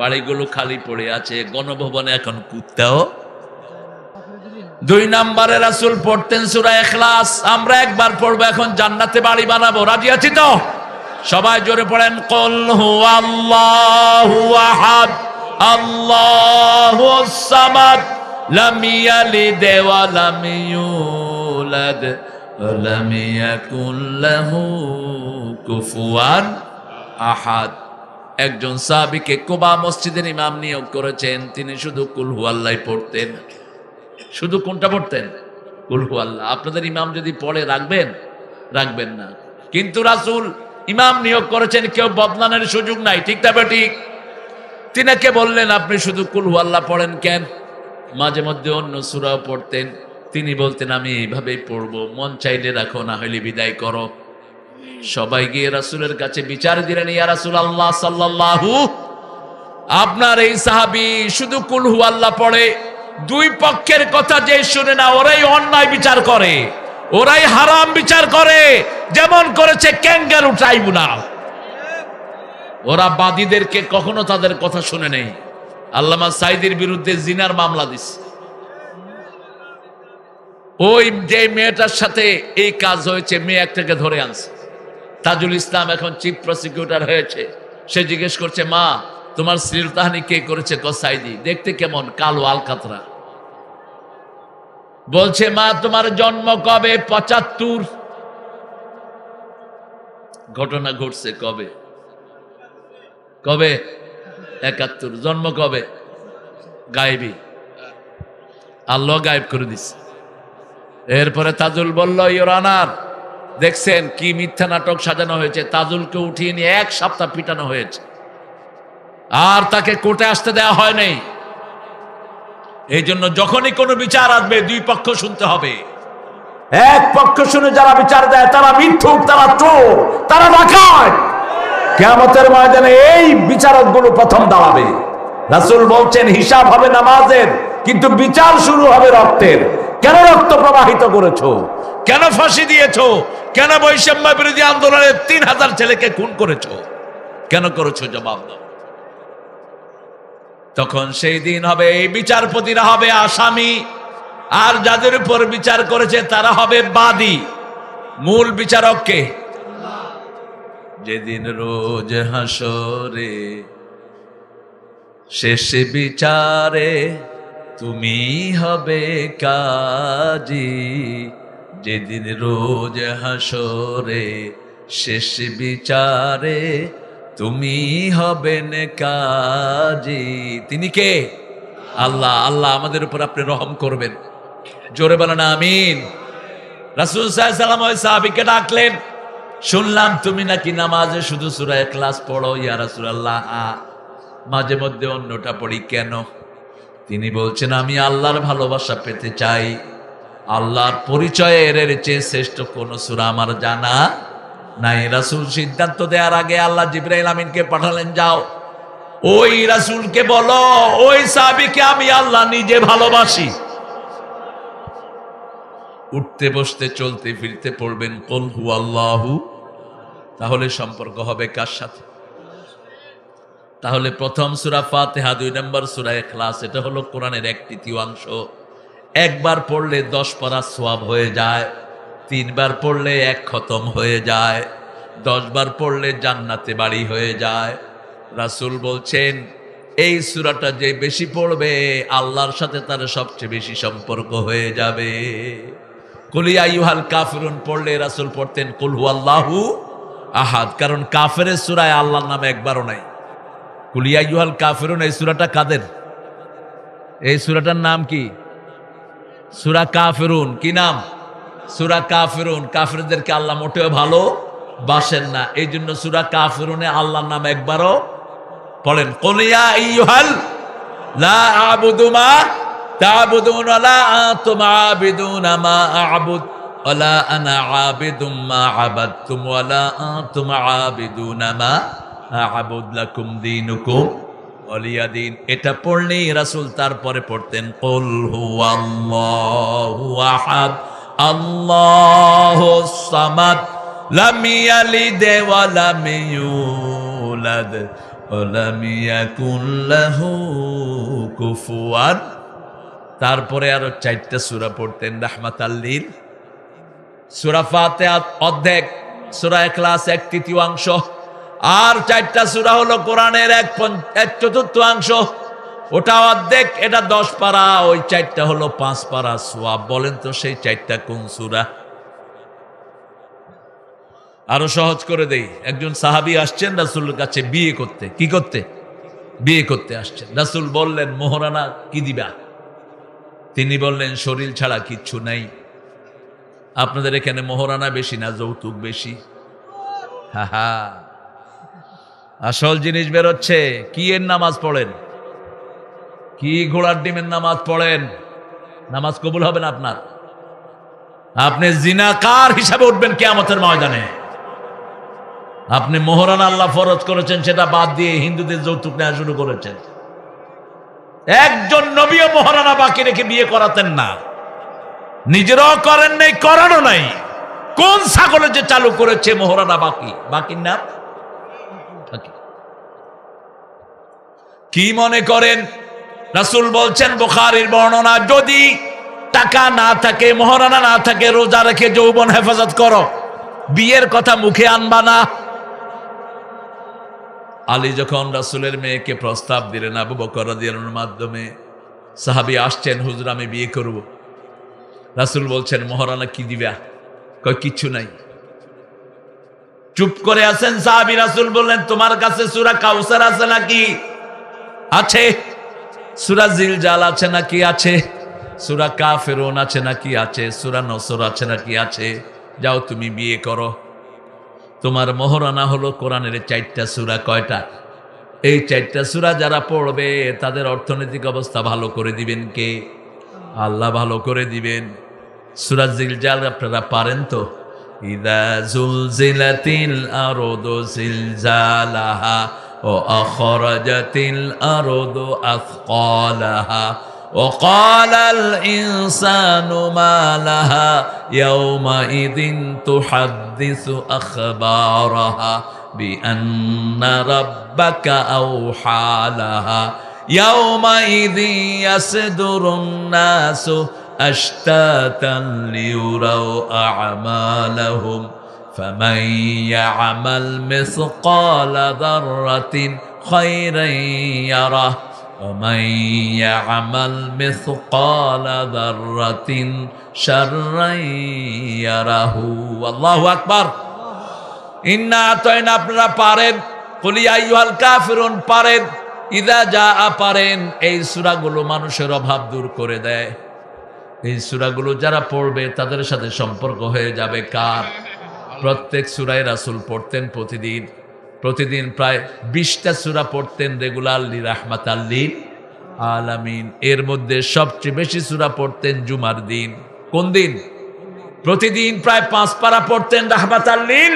বাড়িগুলো খালি পড়ে আছে, গণভবনে এখন কুত্তাও। 2 নম্বরে রাসূল পড়তেন সূরা ইখলাস। আমরা একবার পড়বো, এখন জান্নাতে বাড়ি বানাবো। রাজি আছি তো? সবাই জোরে পড়েন, কুল হুয়াল্লাহু আহাদ আল্লাহুস সামাদ লাম ইয়ালিদ ওয়া লাম ইউলাদ ওয়া লাম ইয়াকুল লাহু কুফুয়ান আহাদ। একজন সাহাবীকে কুবা মসজিদের ইমাম নিয়োগ করেছেন, তিনি শুধু কুল হুয়াল্লাহ পড়তেন। শুধু কোনটা পড়তেন? কুল হুয়াল্লাহ। আপনাদের ইমাম যদি পড়ে রাখবেন? রাখবেন না। কিন্তু রাসূল ইমাম নিয়োগ করেছেন, কেউ বদলানোর সুযোগ নাই, ঠিক না ঠিক? তিনাকে বললেন আপনি শুধু কুল হুয়াল্লাহ পড়েন কেন? মাঝে মধ্যে অন্য সূরাও পড়তেন। তিনি বলতেন আমি এইভাবেই পড়বো, মন চাইলে রাখো, না হইলে বিদায় করো। সবাই গিয়ে রাসূলের কাছে বিচার দিলেন, ইয়া রাসূলুল্লাহ সাল্লাল্লাহু, আপনার এই সাহাবী শুধু কুল হুয়াল্লাহ পড়ে, 2 পক্ষের কথা যে শুনে না ওরাই অন্যায় বিচার করে, ওরাই হারাম বিচার করে, যেমন করেছে ক্যাঙ্গারু ট্রাইব্যুনাল। ওরা বাদীদেরকে কখনো তাদের কথা শুনে নেই। আল্লামা সাইদির বিরুদ্ধে জিনার মামলা দিছে, ওই যে মেয়েটার সাথে এই কাজ হয়েছে, মেয়ে একটাকে ধরে আনছে। তাজুল ইসলাম এখন চিফ প্রসিকিউটর হয়েছে। সে জিজ্ঞেস করছে, মা তোমার শ্লীলতাহানি কে করেছে? সাইদি। দেখতে কেমন? কালো আলকাতরা। বলছে মা তোমার জন্ম কবে? 75। ঘটনা ঘটছে কবে? কবে? 71। জন্ম কবে? গায়েবী, আল্লাহ গায়েব করে দিছে। এরপরে তাজুল বলল, ইওর অনার, দেখছেন কি মিথ্যা নাটক সাজানো হয়েছে। তাজুলকে উঠিয়ে নিয়ে 1 সপ্তাহ পিটানো হয়েছে, আর তাকে কোর্টে আসতে দেওয়া হয় নাই। এই জন্য যখনই কোনো বিচার আসবে 2 পক্ষ শুনতে হবে। এক পক্ষ শুনে যারা বিচার দেয় তারা মিথ্যুক, তারা চোর, তারা ডাকাত। কিয়ামতের ময়দানে এই বিচারকগুলো প্রথম দাঁড়াবে। রাসূল বলছেন হিসাব হবে নামাজের, কিন্তু বিচার শুরু হবে রক্তের। কেন রক্ত প্রবাহিত করেছো? কেন ফাঁসি দিয়েছো? কেন বৈষম্য বিরোধী আন্দোলনে 3000 ছেলেকে খুন করেছো? কেন করেছো? জবাব দাও। তখন সেই দিন হবে, এই বিচারপতিরা হবে আসামি, আর যাদের উপর বিচার করেছে তারা হবে বাদী। মূল বিচারককে যেদিন রোজ হাসরে শেষ বিচারে তুমি হবে কাজী। যেদিন রোজ হাসরে শেষ বিচারে তুমি হবেন কাজী। তিনি কে? আল্লাহ। আল্লাহ আমাদের উপর আপনি রহম করবেন। জোরে বলেন আমিন। রাসূল সাল্লাল্লাহু আলাইহি ওয়াসাল্লাম ওই সাহাবীকে ডাকলেন, শুনলাম তুমি নাকি নামাজে শুধু সূরা ইখলাস পড়ো। ইয়া রাসূলুল্লাহ, মাঝে মধ্যে অন্যটা পড়ি, কেন? তিনি বলছেন আমি আল্লাহর ভালোবাসা পেতে চাই। আল্লাহর পরিচয়ের এর চেয়ে শ্রেষ্ঠ কোন সূরা আমার জানা নাই। রাসূল সিদ্ধান্ত দেওয়ার আগে আল্লাহ জিবরাইল আমিনকে পাঠালেন, যাও ওই রাসূলকে বলো, ওই সাহাবীকে আমি আল্লাহ নিজে ভালোবাসি। উঠতে বসতে চলতে ফিরতে পড়বেন কুল হুয়াল্লাহু। তাহলে সম্পর্ক হবে কার সাথে? তাহলে প্রথম সূরা ফাতিহা, 2 নম্বর সূরা ইখলাস, এটা হলো কোরআনের 1/3 অংশ। একবার পড়লে 10 পারা সওয়াব হয়ে যায়, 3 বার পড়লে 1 খতম হয়ে যায়, 10 বার পড়লে জান্নাতে বাড়ি হয়ে যায়। রাসূল বলছেন এই সূরাটা যে বেশি পড়বে আল্লাহর সাথে তার সবচেয়ে বেশি সম্পর্ক হয়ে যাবে। কুল ইয়া আইয়ুহাল কাফিরুন পড়লে রাসূল পড়তেন কুল হুয়াল্লাহু আহাদ, কারণ কাফেরের সূরায় আল্লাহর নাম একবারও নাই। কুল ইয়া আইয়ুহাল কাফিরুন এই সূরাটা কাদের? এই সূরাটার নাম কি? সূরা কাফিরুন। কি নাম? সূরা কাফিরুন। কাফিরদেরকে আল্লাহ মোটেও ভালো বাসেন না, এই জন্য সূরা কাফিরুনে আল্লাহর নাম একবারও পড়েন। কুল ইয়া আইয়ুহাল লা আ'বুদু মা তা'বুদুন ওয়া লা আনতুম আ'বিদুনা মা আ'বুদ ওয়া লা আনা আ'বিদুম মা আ'বাদতুম ওয়া লা আনতুম আ'বিদুনা মা আ'বুদ লাকুম দীনুকুম ওয়ালিয়াদিন। এটা পড়লেই রাসূল তারপরে পড়তেন কুল হুয়াল্লাহু আহাদ আল্লাহুস সামাদ লাম ইয়ালিদ ওয়া লাম ইউলাদ ওয়া লাম ইয়াকুল লাহু কুফুয়ান। তারপরে আরো 4টা সূরা পড়তেন রাহমাতাল লিল। সূরা ফাতিহা অর্ধেক, সূরা ইখলাস 1/3 আর 4টা সূরা হলো কোরআনের 1/4 ওটা অর্ধেক, এটা 10 পারা, ওই 4টা হলো 5 পারা সওয়াব। বলেন তো সেই 4টা কোন সূরা? আরো সহজ করে দেই। একজন সাহাবী আসছেন রাসূলের কাছে বিয়ে করতে। কি করতে? বিয়ে করতে আসছেন। রাসূল বললেন মোহরানা কি দিবা? তিনি বললেন শরীর ছাড়া কিচ্ছু নাই। আপনাদের এখানে মোহরানা বেশি না যৌতুক বেশি? হা, আসল জিনিস বেরোচ্ছে। কি এর নামাজ পড়েন? কি ঘোড়ার ডিমের নামাজ পড়েন? নামাজ কবুল হবে না আপনার। আপনি জিনাকার হিসাবে উঠবেন কিয়ামতের ময়দানে। আপনি মোহরানা আল্লাহ ফরজ করেছেন, সেটা বাদ দিয়ে হিন্দুদের যৌতুক নেওয়া শুরু করেছেন। একজন নবীও মোহরানা বাকি রেখে বিয়ে করাতেন না, নিজেরাও করেন নাই, করানো নাই। কোন ছাগলে যে চালু করেছে মোহরানা বাকির নাম কি মনে করেন? রাসূল বলছেন বুখারীর বর্ণনা, যদি টাকা না থাকে, মোহরানা না থাকে, রোজা রেখে যৌবন হেফাজত করো, বিয়ের কথা মুখে আনবা না। আলী যখন রাসূলের মেয়েকে প্রস্তাব দিলেন আবু বকর রাদিয়াল্লাহু আনহুর মাধ্যমে, সাহাবী আসছেন, হুজুর আমি বিয়ে করব। রাসূল বলছেন মোহরানা কি দিবা? কয় কিচ্ছু নাই। চুপ করে আছেন সাহাবী। রাসূল বললেন তোমার কাছে সূরা কাউসার আছে নাকি? আছে। সূরা জিলজাল আছে নাকি? আছে। সূরা কাফিরুন আছে নাকি? আছে। সূরা নসর আছে নাকি? আছে। যাও তুমি বিয়ে করো। তোমার মোহরানা হলো কোরআনের 4টা সূরা। কয়টা? এই 4টা সূরা যারা পড়বে তাদের অর্থনৈতিক অবস্থা ভালো করে দিবেন কে? আল্লাহ ভালো করে দিবেন। সূরা জিলজাল আপনারা পারেন তো? ইযা জুলজিলাতিল আরদু জিলজালাহা ওয়া আখরাজাতিল আরদু আথকালাহা ওয়া ক্বালাল ইনসানু মা লাহা ইয়াওমাইযিন তুহাদ্দিসু আখবারাহা বিআন্না রাব্বাকা আওহা লাহা ইয়াওমাইযিন ইয়াসদুরুন নাসু أشتاتا ليروا أعمالهم فمن يعمل مثقال ذرة خيرا يره ومن يعمل مثقال ذرة شرا يره والله أكبر إنا أعطينا আপনারা পারেন কুল ইয়া আইয়ুহাল কাফিরুন পারেন ইযা জাআ পারেন। এই সূরাগুলো মানুষের অভাব দূর করে দেয়। এই সূরাগুলো যারা পড়বে তাদের সাথে সম্পর্ক হয়ে যাবে কার? প্রত্যেক সূরায় রাসূল পড়তেন প্রতিদিন প্রায় 20টা সূরা পড়তেন রেগুলারলি রাহমাতাল লিল আলামিন। এর মধ্যে সবচেয়ে বেশি সূরা পড়তেন জুমার দিন। কোন দিন? প্রতিদিন প্রায় 5 পারা পড়তেন রাহমাতাল লিল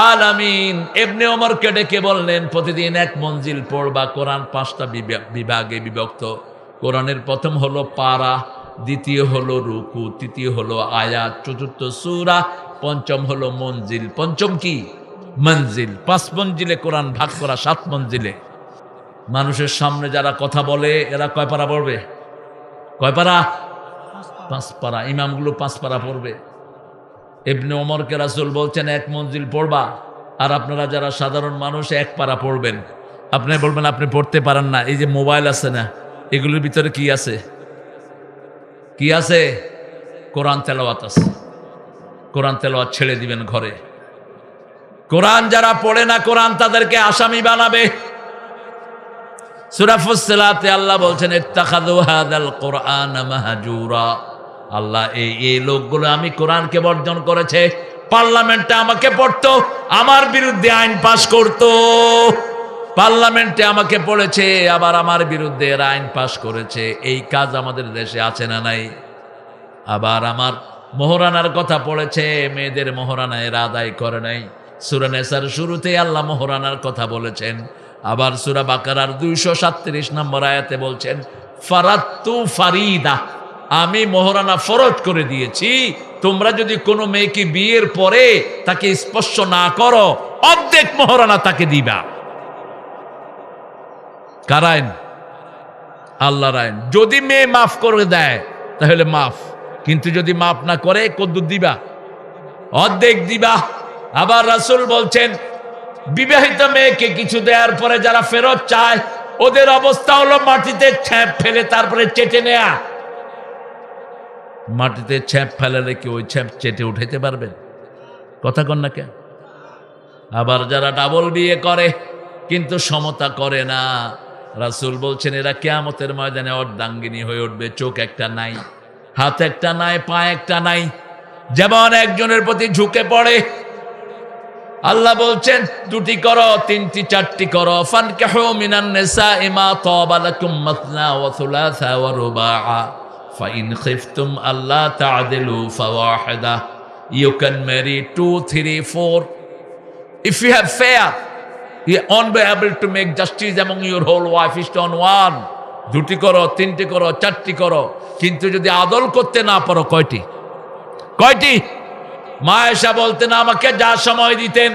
আলামিন। ইবনে ওমরকে ডেকে বললেন প্রতিদিন 1 মঞ্জিল পড়বা। কোরআন 5টা বিভাগে বিভক্ত। কোরআনের প্রথম হলো পারা, দ্বিতীয় হলো রুকু, তৃতীয় হলো আয়াত, চতুর্থ সূরা, পঞ্চম হলো মঞ্জিল। পঞ্চম কি? মঞ্জিল। 5 মঞ্জিলে কোরআন ভাগ করা, 7 মঞ্জিলে। মানুষের সামনে যারা কথা বলে এরা কয় পারা পড়বে? কয় পারা? 5 পারা। ইমামগুলো 5 পারা পড়বে। ইবনে ওমরকে রাসূল বলছেন 1 মঞ্জিল পড়বা, আর আপনারা যারা সাধারণ মানুষ 1 পারা পড়বেন। আপনি বলবেন আপনি পড়তে পারেন না। এই যে মোবাইল আছে না, এগুলোর ভিতরে কি আছে? কি আছে? কোরআন তেলাওয়াত আছে। কোরআন তেলাওয়াত ছেড়ে দিবেন ঘরে। কোরআন যারা পড়ে না, কোরআন তাদেরকে আসামি বানাবে। সূরা ফুসসিলাতে আল্লাহ বলছেন ইত্তাখাযু হাযাল কুরআনা মাহজুরা। আল্লাহ এই লোকগুলো আমি কোরআনকে বর্জন করেছে। পার্লামেন্টে আমাকে পড়তো, আমার বিরুদ্ধে আইন পাশ করতো। পার্লামেন্টে আমাকে পড়েছে, আবার আমার বিরুদ্ধে এরা আইন পাশ করেছে। এই কাজ আমাদের দেশে আছে না নাই? আবার আমার মোহরানার কথা পড়েছে, মেয়েদের মোহরানা এরা আদায় করে নাই। সূরা নিসার শুরুতেই আল্লাহ মোহরানার কথা বলেছেন। আবার সূরা বাকারার 237 নম্বর আয়াতে বলছেন ফারাত্তু ফারিদা, আমি মোহরানা ফরজ করে দিয়েছি, তোমরা যদি কোনো মেয়েকে বিয়ের পরে তাকে স্পর্শ না করো অর্ধেক মোহরানা তাকে দিবা। কার আইন? আল্লাহর আইন। যদি মেয়ে মাফ করে দেয় তাহলে মাফ, কিন্তু যদি মাফ না করে কদ্দুর দিবা? অর্ধেক দিবা। আবার রাসূল বলছেন বিবাহিত মেয়েকে কিছু দেওয়ার পরে যারা ফেরত চায় ওদের অবস্থা হলো মাটিতে ছ্যাপ ফেলে তারপরে চেটে নেয়া। মাটিতে ছ্যাপ ফেলালে কি ওই ছ্যাপ চেটে উঠাইতে পারবেন? কথা কন না কেন? আবার যারা ডাবল বিয়ে করে কিন্তু সমতা করে না, রাসূল বলছেন এরা কিয়ামতের ময়দানে অর্ধাঙ্গিনী হয়ে উঠবে। চোখ একটা নাই, হাত একটা নাই, পা একটা নাই, যেমন একজনের প্রতি ঝুঁকে পড়ে। আল্লাহ বলছেন দুটি করো, তিনটি, চারটি করো। ফানকিহু মিনান নিসাই মা তাবা লাকুম মাসনা ওয়া থুলাসা ওয়া রুবাআ ফাইন খিফতুম আল্লা তা'দিলু ফাওয়াহিদা। You can marry 2, 3, 4. If you have fair, you won't be able to make justice among your whole wife is on one. দুটি করো, তিনটি করো, চারটি করো, কিন্তু যদি আদল করতে না পারো কয়টি? কয়টি? মা আয়েশা বলতেন আমাকে যা সময় দিতেন,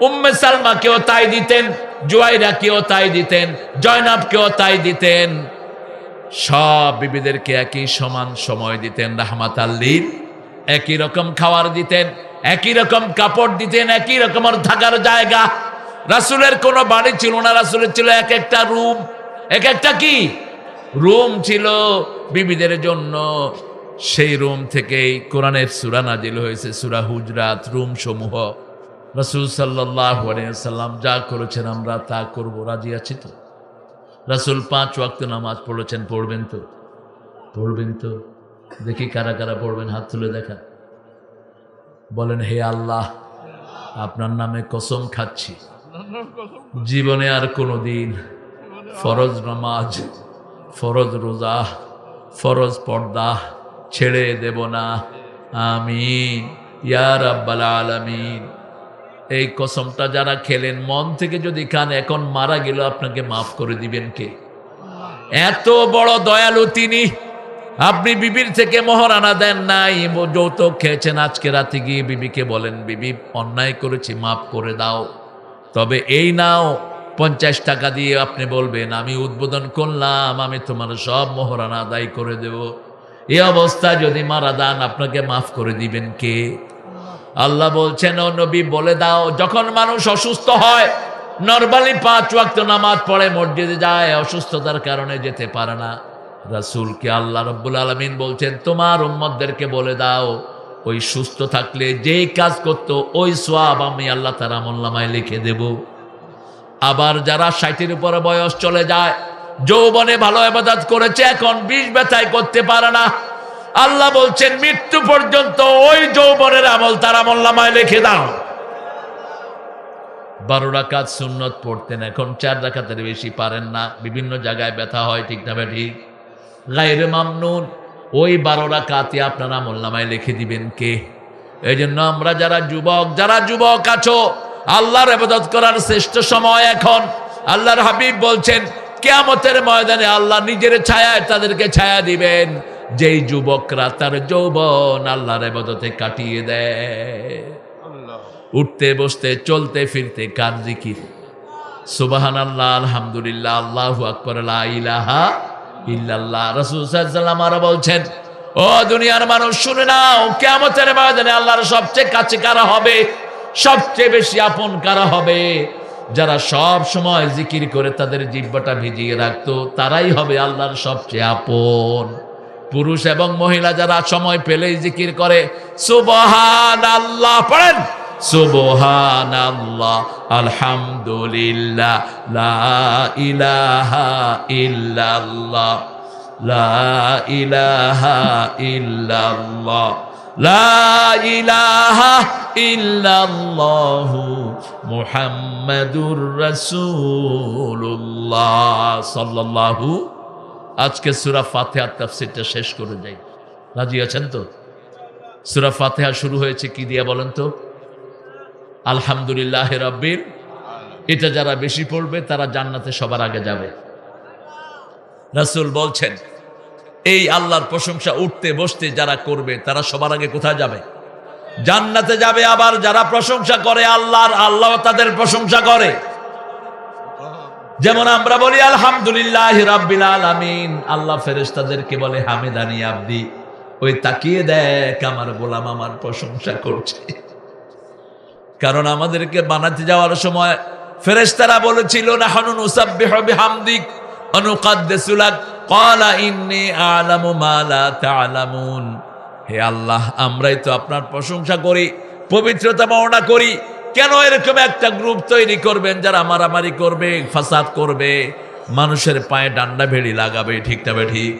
উম্মে সালমাকেও তাই দিতেন, জুয়াইরাকেও তাই দিতেন, জয়নাবকেও তাই দিতেন। সব বিবিদেরকে একই সমান সময় দিতেন রাহমাতাল লিল। একই রকম খাবার দিতেন, একই রকম কাপড় দিতেন, একই রকমের থাকার জায়গা। রাসূলের কোনো বাড়ি ছিল না, রাসূলের ছিল এক একটা রুম। এক একটা কি রুম ছিল বিবিদের জন্য। সেই রুম থেকেই কোরআনের সূরা নাজিল হয়েছে, সূরা হুজরাত। রুম সমূহ রাসূল সাল্লাল্লাহু আলাইহি ওয়াসাল্লাম যা করেছেন আমরা তা করব। রাজি আছি তো? রাসূল 5 ওয়াক্ত নামাজ পড়েছেন, পড়বেন তো? পড়বেন তো? দেখি কারা কারা পড়বেন, হাত তুলে দেখা। বলেন হে আল্লাহ, আপনার নামে কসম খাচ্ছি জীবনে আর কোনোদিন ফরজ নামাজ, ফরজ রোজা, ফরজ পর্দা ছেড়ে দেব না। আমিন ইয়া রাব্বাল আলামিন। এই কসমটা যারা খেলেন মন থেকে যদি খান, এখন মারা গেল আপনাকে মাফ করে দিবেন কে? এত বড় দয়ালু তিনি। আপনি বিবির থেকে মোহরানা দেন নাই, যৌতুক খেয়েছেন, আজকে রাতে গিয়ে বিবিকে বলেন বিবি অন্যায় করেছি, মাফ করে দাও। তবে এই নাও 50 টাকা দিয়ে আপনি বলবেন আমি উদ্বোধন করলাম, আমি তোমার সব মোহরানা আদায় করে দেব। এই অবস্থা যদি মারা যান আপনাকে মাফ করে দিবেন কে? আল্লাহ বলছেন ও নবী বলে দাও, যখন মানুষ অসুস্থ হয় নরমালি 5 ওয়াক্ত নামাজ পড়ে, মসজিদে যায়, অসুস্থতার কারণে যেতে পারে না, রাসূলকে আল্লাহ রাব্বুল আলামিন বলছেন তোমার উম্মতদেরকে বলে দাও ওই সুস্থ থাকলে যেই কাজ করতো ওই সওয়াব আমি আল্লাহ তার আমলনামায় লিখে দেব। আবার যারা 60-এর উপরে বয়স চলে যায়, যৌবনে ভালো ইবাদত করেছে, এখন বিষ ব্যথায় করতে পারে না, আল্লাহ বলছেন মৃত্যু পর্যন্ত ওই যৌবনের আমল তার আমলনামায় লিখে দাও। 12 রাকাত সুন্নত পড়তেন, এখন 4 রাকাতের বেশি পারেন না, বিভিন্ন জায়গায় ব্যথা হয়, ঠিক না ঠিক? গায়রে মামনুন, ওই 12 রাকাতে আপনার আমলনামায় লিখে দিবেন কে? এই জন্য আমরা যারা যুবক আছো, আল্লাহর ইবাদত করার শ্রেষ্ঠ সময় এখন। আল্লাহর হাবিব বলছেন কিয়ামতের ময়দানে আল্লাহ নিজের ছায়ায় তাদেরকে ছায়া দিবেন যেই যুবকরা তার যৌবন আল্লাহর ইবাদতে কাটিয়ে দেয়। উঠতে বসতে চলতে ফিরতে কার জিকির? সুবহানাল্লাহ, আলহামদুলিল্লাহ, আল্লাহু আকবার, লা ইলাহা ইল্লাল্লাহ। রাসূল সাল্লাল্লাহু আলাইহি ওয়াসাল্লাম আরো বলছেন ও দুনিয়ার মানুষ শুনে নাও, কিয়ামতের ময়দানে আল্লাহর সবচেয়ে কাছে কারা হবে, সবচেয়ে বেশি আপন কারা হবে? যারা সব সময় জিকির করে তাদের জিহ্বাটা ভিজিয়ে রাখতো, তারাই হবে আল্লাহর সবচেয়ে আপন। পুরুষ এবং মহিলা যারা সময় পেলেই জিকির করে সুবহানাল্লাহ পড়েন, সুবহানাল্লাহ, আলহামদুলিল্লাহ, লা ইলাহা ইল্লাল্লাহ, লা ইলাহা ইল্লাল্লাহ, লা ইলাহা ইল্লাল্লাহু মুহাম্মাদুর রাসূলুল্লাহ সাল্লাল্লাহু। আজকে সূরা ফাতিহার তাফসীরটা শেষ করে যাই। রাজি আছেন তো? সূরা ফাতিহা শুরু হয়েছে কি দিয়া বলেন তো? আলহামদুলিল্লাহি রাব্বিল এটা যারা বেশি পড়বে তারা জান্নাতে সবার আগে যাবে। রাসূল বলছেন এই আল্লাহর প্রশংসা উঠতে বসতে যারা করবে তারা সবার আগে কোথায় যাবে? জান্নাতে যাবে। আবার যারা প্রশংসা করে আল্লাহর, আল্লাহ তাদের প্রশংসা করে। যেমন আমরা বলি আলহামদুলিল্লাহি রাব্বিল আলামিন, আল্লাহ ফেরেশতাদেরকে বলে হামিদানি আব্দি, ওই তাকিয়ে দেখ আমার গোলাম আমার প্রশংসা করছে। কারণ আমাদেরকে বানাতে যাওয়ার সময় ফেরেশতারা বলেছিল নাহনু নুসাব্বিহু বিহামদিক ওয়া নুকাদ্দিসু লাক ক্বালা ইন্নী আ'লামু মা লা তা'লামুন। হে আল্লাহ, আমরাই তো আপনার প্রশংসা করি, পবিত্রতা বর্ণনা করি, কেন এরকম একটা গ্রুপ তৈরি করবেন যারা মারামারি করবে, ফাসাদ করবে, মানুষের পায়ে ডান্ডা ভেড়ি লাগাবে? ঠিক না ঠিক?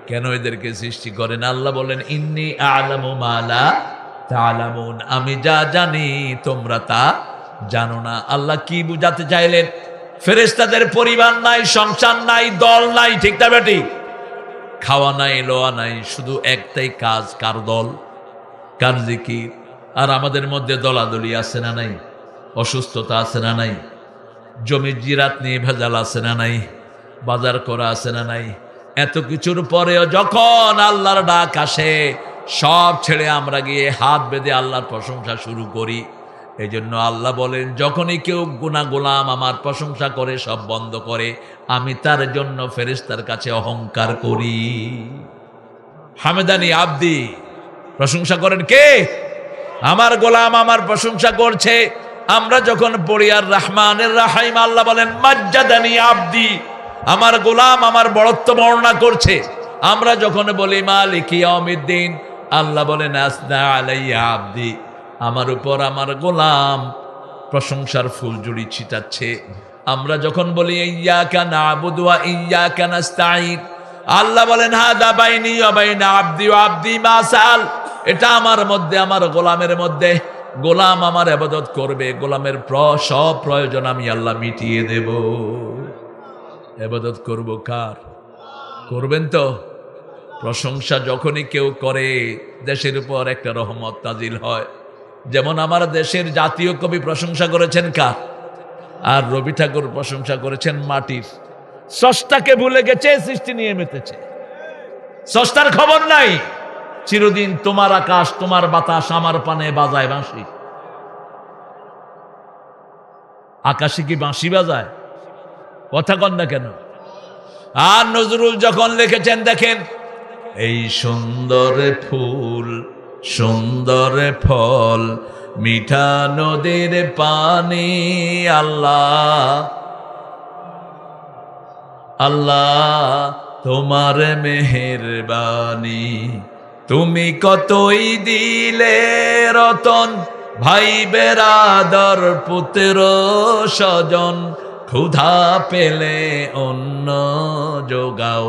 কেন এদেরকে সৃষ্টি করেন? আল্লাহ বলেন ইন্নী আ'লামু মা লা তা'লামুন, আমি যা জানি তোমরা তা জানো না। আল্লাহ কি বুঝাতে চাইলেন? ফেরেশতাদের পরিবার নাই, সংসার নাই, দল নাই, ঠিক না ঠিক? খাওয়া নাই, লোয়া নাই, শুধু একটাই কাজ। কার দল? কার জিকির। আর আমাদের মধ্যে দলাদলি আছে না নাই? অসুস্থতা আছে না নাই? জমি জিরাত নিয়ে ভেজাল আছে না নাই? বাজার করা আছে না নাই? এত কিছুর পরেও যখন আল্লাহর ডাক আসে, সব ছেড়ে আমরা গিয়ে হাত বেঁধে আল্লাহর প্রশংসা শুরু করি। এই জন্য আল্লাহ বলেন যখনই কেউ গোলাম আমার প্রশংসা করে, সব বন্ধ করে, আমি তার জন্য ফেরেশতার কাছে অহংকার করি। হামেদানি আব্দি, প্রশংসা করেন কে? আমার গোলাম আমার প্রশংসা করছে। আমরা যখন পড়ি আর রহমানের রাহিম, আল্লাহ বলেন মাজ্জাদানি আব্দি, আমার গোলাম আমার বড়ত্ব বর্ণনা করছে। আমরা যখন বলি মালিকি ইয়াউমিদ্দিন, আল্লাহ বলেন আসনা আলাইয়া আব্দি, আমার উপর আমার গোলাম প্রশংসার ফুলঝুরি ছিটাচ্ছে। আমরা যখন বলি ইয়্যাকা না'বুদু ওয়া ইয়্যাকা নাস্তাঈন, আল্লাহ বলেন হাদা বাইনি ওয়া বাইনা আব্দি ওয়া আব্দি মা সাল, এটা আমার মধ্যে আমার গোলামের মধ্যে। গোলাম আমার ইবাদত করবে, গোলামের সব প্রয়োজন আমি আল্লাহ মিটিয়ে দেব। ইবাদত করব কার? করবেন তো? প্রশংসা যখনই কেউ করে দেশের উপর একটা রহমত নাজিল হয়। যেমন আমার দেশের জাতীয় কবি প্রশংসা করেছেন কার? আর রবি ঠাকুর প্রশংসা করেছেন মাটির। স্রষ্টাকে ভুলে গেছে, সৃষ্টি নিয়ে মেতেছে, স্রষ্টার খবর নাই। চিরদিন তোমার আকাশ তোমার বাতাস আমার পানে বাজায় বাঁশি। আকাশে কি বাঁশি বাজায়? কথা কন না কেন? আর নজরুল যখন লিখেছেন দেখেন, এই সুন্দর ফুল সুন্দর ফল মিঠা নদীর পানি, আল্লাহ আল্লাহ তোমার মেহেরবানি, তুমি কতই দিলে রতন, ভাই বেরাদর পুত্র স্বজন, ক্ষুধা পেলে অন্ন যোগাও,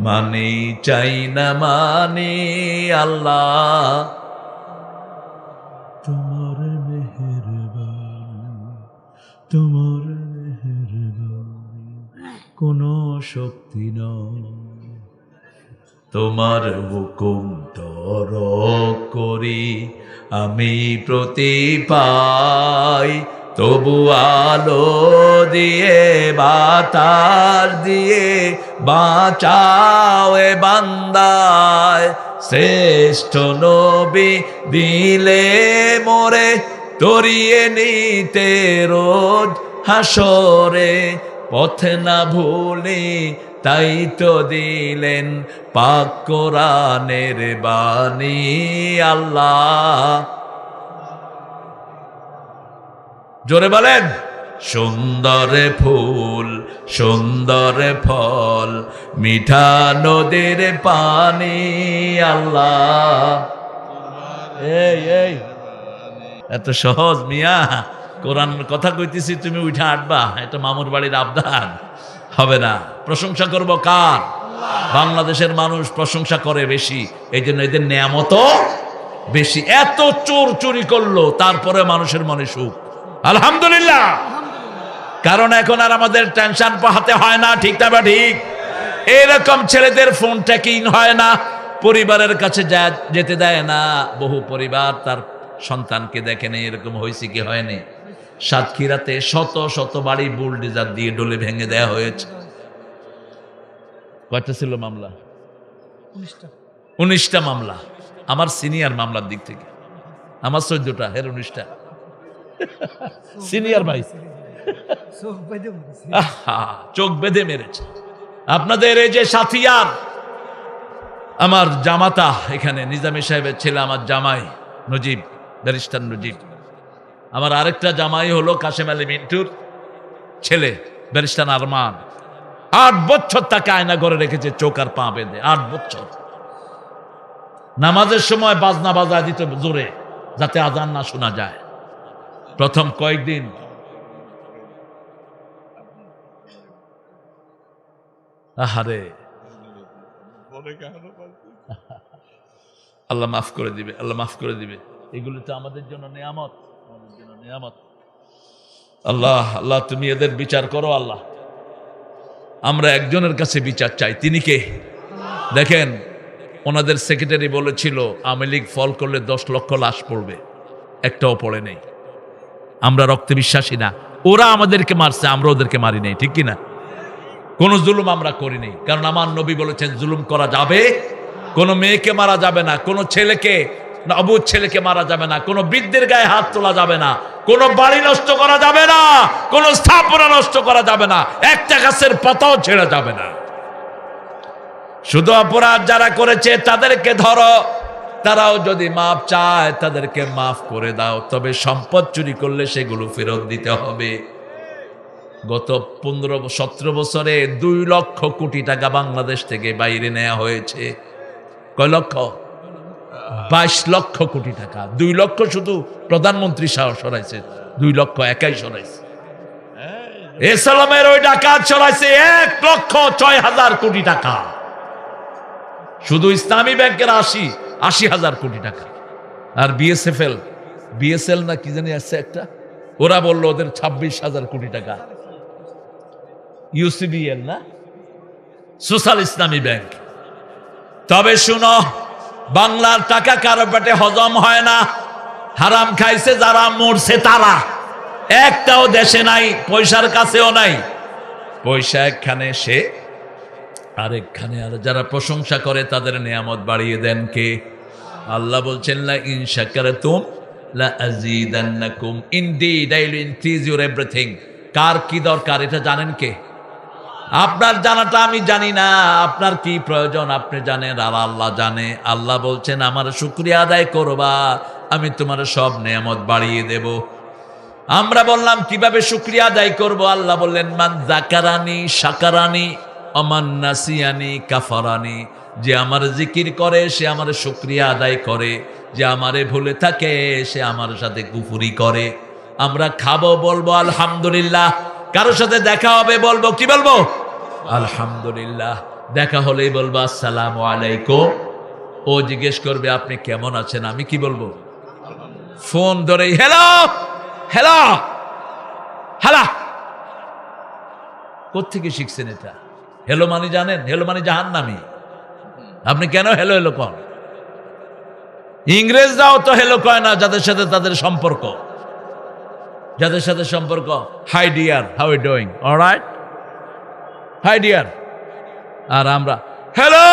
মানি চাই না মানি, আল্লাহ তোমার মেহেরবানি, তোমার মেহেরবানি কোনো শক্তি নয়, তোমার হুকুম তরক করি আমি প্রতি পাই, তবু আলো দিয়ে বাতাস দিয়ে বাঁচাও এ বান্দায়, শ্রেষ্ঠ নবী দিলে মোরে তরিয়ে নিতে রোজ হাসরে, পথে না ভুলি তাই তো দিলেন পাক কোরআনের বাণী, আল্লাহ জোরে বলেন সুন্দর ফুল সুন্দর ফল মিঠা নদীর পানি, আল্লাহ। এই এত সহজ মিয়া, কোরআন কথা কইতেছি তুমি উঠা আটবা, এটা মামুর বাড়ির আবদার হবে না। প্রশংসা করব কার? বাংলাদেশের মানুষ প্রশংসা করে বেশি, এই জন্য এদের নেয়ামতও বেশি। এত চোর চুরি করলো তারপরে মানুষের মনে সুখ, আলহামদুলিল্লাহ। কারণ এখন আর আমাদের টেনশন পাহাতে হয় না, ঠিক না? ঠিক এরকম ছেলেদের ফোন ট্র্যাকিং হয় না, পরিবারের কাছে যেতে দেয় না। বহু পরিবার তার সন্তানকে দেখে নেই, এরকম হয়েছে কি হয়নি? সাতক্ষীরাতে শত শত বাড়ি বুলডোজার দিয়ে ডলে ভেঙে দেয়া হয়েছে। কয়টা ছিল মামলা? 19টা। 19টা মামলা। আমার সিনিয়র মামলার দিক থেকে আমার 14টা, হের 19টা। সিনিয়র ভাই, চোখ বেঁধে বলেছে। আহা, চোখ বেঁধে মেরেছে। আপনাদের এই যে সাথিয়ার, আমার জামাতা এখানে নিজামী সাহেবের ছেলে, আমার জামাই নজিব, ব্যারিস্টার নজিব। আমার আরেকটা জামাই হলো কাশেম আলী মিন্টুর ছেলে, ব্যারিস্টার আরমান। 8 বছর তাকে আয়না করে রেখেছে, চোখ আর পা বেঁধে। 8 বছর। নামাজের সময় বাজনা বাজায় দিত জোরে, যাতে আজান না শোনা যায়। প্রথম কয়েকদিন আহারে, আল্লাহ মাফ করে দিবে, আল্লাহ মাফ করে দিবে। এগুলো তো আমাদের জন্য নিয়ামত, আমাদের জন্য নিয়ামত। আল্লাহ, আল্লাহ তুমি এদের বিচার করো আল্লাহ। আমরা একজনের কাছে বিচার চাই, তিনি কে? দেখেন, ওনাদের সেক্রেটারি বলেছিল আওয়ামী লীগ ফল করলে 10 লক্ষ লাশ পড়বে, একটাও পড়ে নেই। আমরা রক্তে বিশ্বাসী না। ওরা আমাদেরকে মারছে, আমরা ওদেরকে মারি নাই, ঠিক কিনা? কোন জুলুম আমরা করিনি, কারণ আমার নবী বলেছেন জুলুম করা যাবে, কোন মেয়েকে মারা যাবে না, কোন ছেলেকে, অবুঝ ছেলেকে মারা যাবে না, কোন বৃদ্ধের গায়ে হাত তোলা যাবে না, কোন বাড়ি নষ্ট করা যাবে না, কোন স্থাপনা নষ্ট করা যাবে না, একটা গাছের পাতাও ছেড়া যাবে না। শুধু অপরাধ যারা করেছে তাদেরকে ধরো, তারাও যদি মাফ চায় তাদেরকে মাফ করে দাও, তবে সম্পদ চুরি করলে সেগুলো ফেরত দিতে হবে। গত 15-17 বছরে 2 লক্ষ কোটি টাকা বাংলাদেশ থেকে বাইরে নেওয়া হয়েছে। কয় লক্ষ? 22 লক্ষ কোটি টাকা। 2 লক্ষ শুধু প্রধানমন্ত্রী সরাইছে, 2 লক্ষ একাই সরাইছে। ইসলামের ওই ডাকাত সরাইছে 1,06,000 কোটি টাকা। শুধু ইসলামী ব্যাংকের 80,000 কোটি টাকা। আর বিএসএল না কি জানি আছে একটা, ওরা বললো ওদের 26,000 কোটি টাকা। ইউসিবিএল না, সোশ্যাল ইসলামী ব্যাংক। তবে শুনো, বাংলার টাকা কারো পেটে হজম হয় না। হারাম খাইছে যারা, মরছে তারা। একটাও দেশে নাই, পয়সার কাছেও নাই। পয়সা একখানে, সে আরেকখানে। আর যারা প্রশংসা করে তাদের নিয়ামত বাড়িয়ে দেন কে? আল্লাহ বলছেন লা ইন শাকারতুম লা আযীদান্নাকুম, indeed I will increase your everything. কার কি দরকার এটা জানেন কে? আপনার জানাটা আমি জানি না, আপনার কি প্রয়োজন আপনি জানেন, আর আল্লাহ জানে। আল্লাহ বলছেন আমার শুকরিয়া আদায় করবা, আমি তোমার সব নিয়ামত বাড়িয়ে দেব। আমরা বললাম কিভাবে শুকরিয়া আদায় করব? আল্লাহ বললেন মান যাকারানি শাকারানি অমান নাসিয়ানি কাফারানি। যে আমার জিকির করে সে আমার শুকরিয়া আদায় করে, যে আমারে ভুলে থাকে সে আমার সাথে কুফরি করে। আমরা খাবো বলবো আলহামদুলিল্লাহ, কারোর সাথে দেখা হবে বলবো কি বলবো? আলহামদুলিল্লাহ। দেখা হলেই বলবো আসসালামু আলাইকুম। ও জিজ্ঞেস করবে আপনি কেমন আছেন, আমি কি বলবো? ফোন ধরে হ্যালো হ্যালো হ্যালো। কোত্থেকে শিখছেন এটা? হেলো মানে জানেন? হেলো মানে জাহান্নামী। আপনি কেন হেলো হেলো কন? ইংরেজরাও তো হেলো কয় না যাদের সাথে তাদের সম্পর্ক, যাদের সাথে সম্পর্ক hi dear, how you doing, alright, hi dear. আর আমরা হ্যালো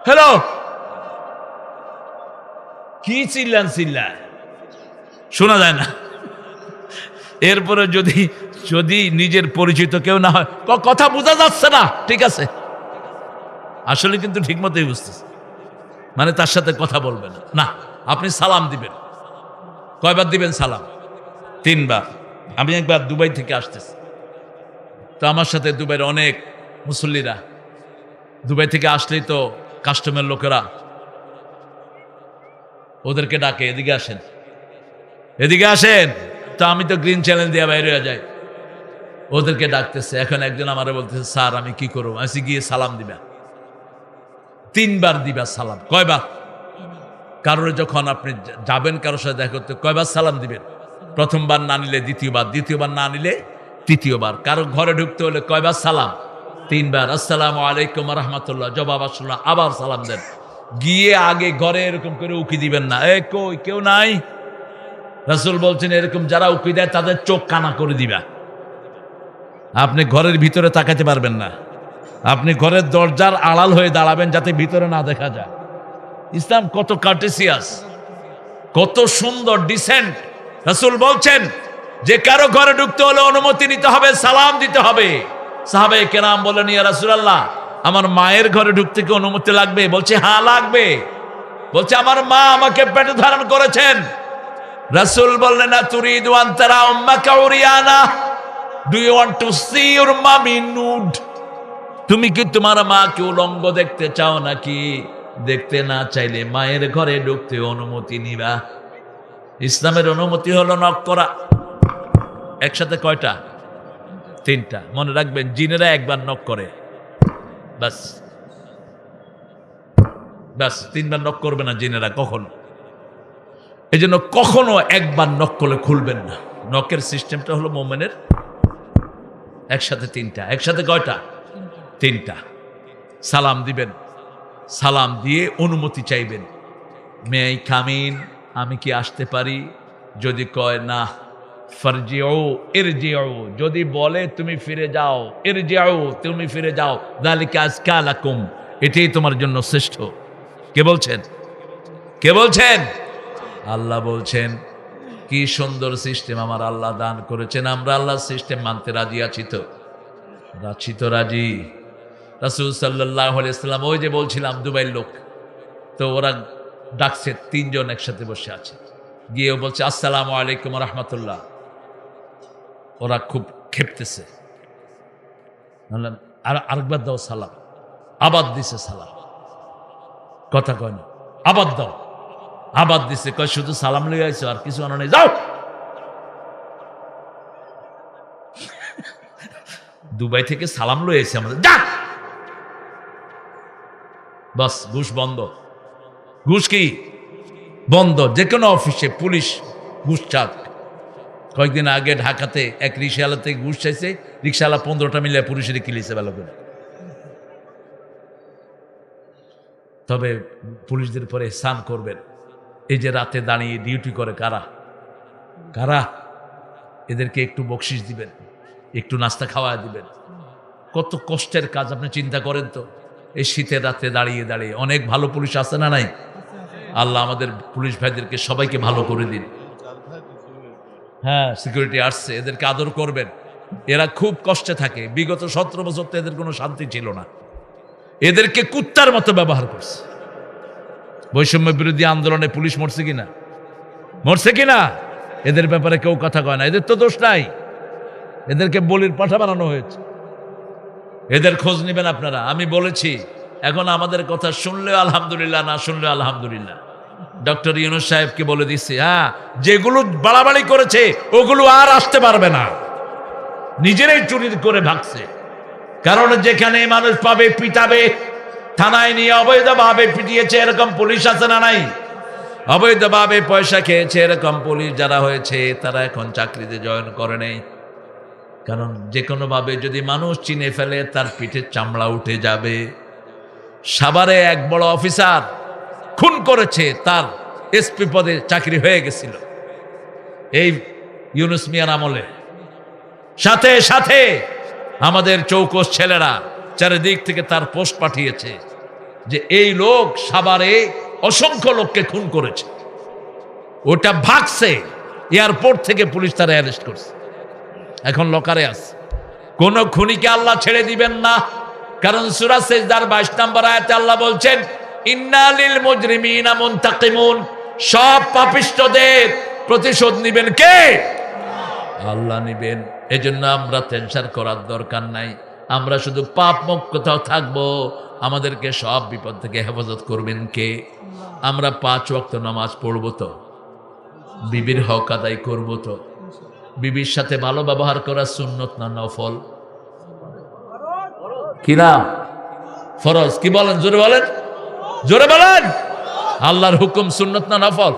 হ্যালো। কি চিল্লান চিল্লায়, শোনা যায় না। এরপরে যদি যদি নিজের পরিচিত কেউ না হয়, কথা বোঝা যাচ্ছে না, ঠিক আছে, আসলে কিন্তু ঠিক মতোই বুঝতেছে, মানে তার সাথে কথা বলবেন না। আপনি সালাম দিবেন। কয়বার দিবেন সালাম? 3 বার। আমি একবার দুবাই থেকে আসতেছি, তো আমার সাথে দুবাইয়ের অনেক মুসল্লিরা, দুবাই থেকে আসলেই তো কাস্টমের লোকেরা ওদেরকে ডাকে, এদিকে আসেন এদিকে আসেন। তো আমি তো গ্রিন চ্যানেল দিয়ে বাইরে হয়ে যাই, ওদেরকে ডাকতেছে। এখন একজন আমারে বলতেছে স্যার আমি কি করবো? আমি গিয়ে সালাম দিবা। 3 বার দিবা সালাম। কয়বার? কারোর যখন আপনি যাবেন কারোর সাথে দেখা করতে, কয়বার সালাম দিবেন? প্রথমবার না নিলে দ্বিতীয়বার, দ্বিতীয়বার না নিলে তৃতীয়বার। কারো ঘরে ঢুকতে হলে কয়বার সালাম? 3 বার। আসসালামু আলাইকুম রাহমাতুল্লাহ, জবাব আসলো, আবার সালাম দেন। গিয়ে আগে ঘরে এরকম করে উকি দিবেন না, এ কই কেউ নাই, রাসূল বলছেন এরকম যারা উকি দেয় তাদের চোখ কানা করে দিবা। আপনি ঘরের ভিতরে তাকাতে পারবেন না, আপনি ঘরের দরজার আড়াল হয়ে দাঁড়াবেন যাতে ভিতরে না দেখা যায়। ইসলাম কত কার্টেসিয়াস, কত সুন্দর, ডিসেন্ট। রাসূল বলছেন যে কারো ঘরে ঢুকতে হলে অনুমতি নিতে হবে, সালাম দিতে হবে। সাহাবায়ে কেরাম বলেন, ইয়া রাসূলুল্লাহ, আমার মায়ের ঘরে ঢুকতে কি অনুমতি লাগবে? বলছে হ্যাঁ লাগবে। বলছে আমার মা আমাকে পেটে ধারণ করেছেন। রাসূল বললেন, না তুরিদু আন তারা উম্মাকা উরিয়ানা, do you want to see your mummy nude? তুমি কি তোমার মাকে উলঙ্গ দেখতে চাও নাকি? দেখতে না চাইলে মায়ের ঘরে ঢুকতে অনুমতি নিবা। ইসলামের অনুমতি হলো নক করা। একসাথে কয়টা? তিনটা। মনে রাখবেন, জিনেরা একবার নক করে, বাস বাস, তিনবার নক করবে না জিনেরা কখনো। এই জন্য কখনো একবার নক করলে খুলবেন না। নকের সিস্টেমটা হলো মোমেনের একসাথে তিনটা। একসাথে কয়টা? তিনটা। সালাম দিবেন, সালাম দিয়ে অনুমতি চাইবেন, মে আই কাম ইন, আমি কি আসতে পারি? যদি কয় না, ফারজিউ ইরজিউ, যদি বলে তুমি ফিরে যাও, ইরজিউ তুমি ফিরে যাও, যালিকা আজকা লাকুম, এটাই তোমার জন্য শ্রেষ্ঠ। কে বলছেন? কে বলছেন? আল্লাহ বলছেন। কি সুন্দর সিস্টেম আমার আল্লাহ দান করেছেন। আমরা আল্লাহর সিস্টেম মানতে রাজি আছি তো? রাজি। রাসূল সাল্লাল্লাহু আলাইহি ওয়াসাল্লাম, ওই যে বলছিলাম দুবাইয়ের লোক, তো ওরা ডাকছে, তিনজন একসাথে বসে আছে, গিয়েও বলছে আসসালামু আলাইকুম ওয়া রাহমাতুল্লাহ। ওরা খুব খেপতেছে, বললাম আরেকবার দাও সালাম। আবার দিছে সালাম, কথা কয় না, আবার দাও, আবার দিছে, কয় শুধু সালাম লইয়া আইছো আর কিছু আনো নাই, যাও। দুবাই থেকে সালাম লই আইছে আমাদের, যা। বাস, ঘুষ বন্ধ। ঘুষ কি বন্ধ? যে কোনো অফিসে পুলিশ ঘুষ চাক। কয়েকদিন আগে ঢাকাতে এক রিক্সাওয়ালাতে ঘুষ চাইছে, রিক্সাওয়ালা 15টা মিলে পুলিশের কিলিছে ভালো করে। তবে পুলিশদের পরে এহসান করবেন, এই যে রাতে দাঁড়িয়ে ডিউটি করে কারা কারা, এদেরকে একটু বকশিস দিবেন, একটু নাস্তা খাওয়া দিবেন। কত কষ্টের কাজ আপনি চিন্তা করেন তো। এই শীতের রাতে দাঁড়িয়ে দাঁড়িয়ে, অনেক ভালো পুলিশ আছে না নাই? আল্লাহ আমাদের পুলিশ ভাইদেরকে সবাইকে ভালো করে দিন। হ্যাঁ, সিকিউরিটি আসছে, এদেরকে আদর করবেন। এরা খুব কষ্টে থাকে। বিগত 17 বছর তো এদের কোনো শান্তি ছিল না। এদেরকে কুত্তার মতো ব্যবহার করছে। বৈষম্য বিরোধী আন্দোলনে পুলিশ মরছে কিনা? মরছে কিনা? এদের ব্যাপারে কেউ কথা কয় না। এদের তো দোষ নাই, এদেরকে বলির পাঠা বানানো হয়েছে। এদের খোঁজ নেবেন আপনারা। আমি বলেছি, এখন আমাদের কথা শুনলেও আলহামদুলিল্লাহ, না শুনলেও আলহামদুলিল্লাহ। ডক্টর ইউনূস সাহেবকে বলে দিচ্ছি, হ্যাঁ, যেগুলো বাড়াবাড়ি করেছে ওগুলো আর আসতে পারবে না। নিজেরাই চুরি করে ভাগছে। কারণ যেখানে মানুষ পাবে পিটাবে, থানায় নিয়ে অবৈধভাবে পিটিয়েছে এরকম পুলিশ আছে না নাই? অবৈধভাবে পয়সা খেয়েছে এরকম পুলিশ যারা হয়েছে, তারা এখন চাকরিতে জয়েন করে নেই। কারণ যে কোনোভাবে যদি মানুষ চিনে ফেলে, তার পিঠের চামড়া উঠে যাবে। সাভারে এক বড় অফিসার খুন করেছে, তার এসপি পদে চাকরি হয়ে গেছিল এই ইউনূস মিয়ার আমলে। সাথে সাথে আমাদের চৌকস ছেলেরা চারিদিক থেকে তার পোস্ট পাঠিয়েছে যে এই লোক সাভারে অসংখ্য লোককে খুন করেছে। ওটা ভাগছে, এয়ারপোর্ট থেকে পুলিশ তারা অ্যারেস্ট করছে, এখন লকারে আছে। কোন খুনিকে আল্লাহ ছেড়ে দিবেন না। কারণ সূরা সেজদার 22 নম্বর আয়াতে আল্লাহ বলছেন, ইন্না লিল মুজরিমিনা মুনতাকিমুন, সব পাপিষ্ঠদের প্রতিশোধ নিবেন কে? আল্লাহ নিবেন। এজন্য আমরা টেনশন করার দরকার নাই। আমরা শুধু পাপ মুক্ত থাকবো, আমাদেরকে সব বিপদ থেকে হেফাজত করবেন কে? আমরা 5 ওয়াক্ত নামাজ পড়বো তো, বিবির হক আদায় করবো তো, বিবির সাথে ভালো ব্যবহার করা সুন্নত না নফল? কি না ফরজ? কি বলেন? জোরে বলেন, জোরে বলেন। আল্লাহর হুকুম সুন্নত না নফল?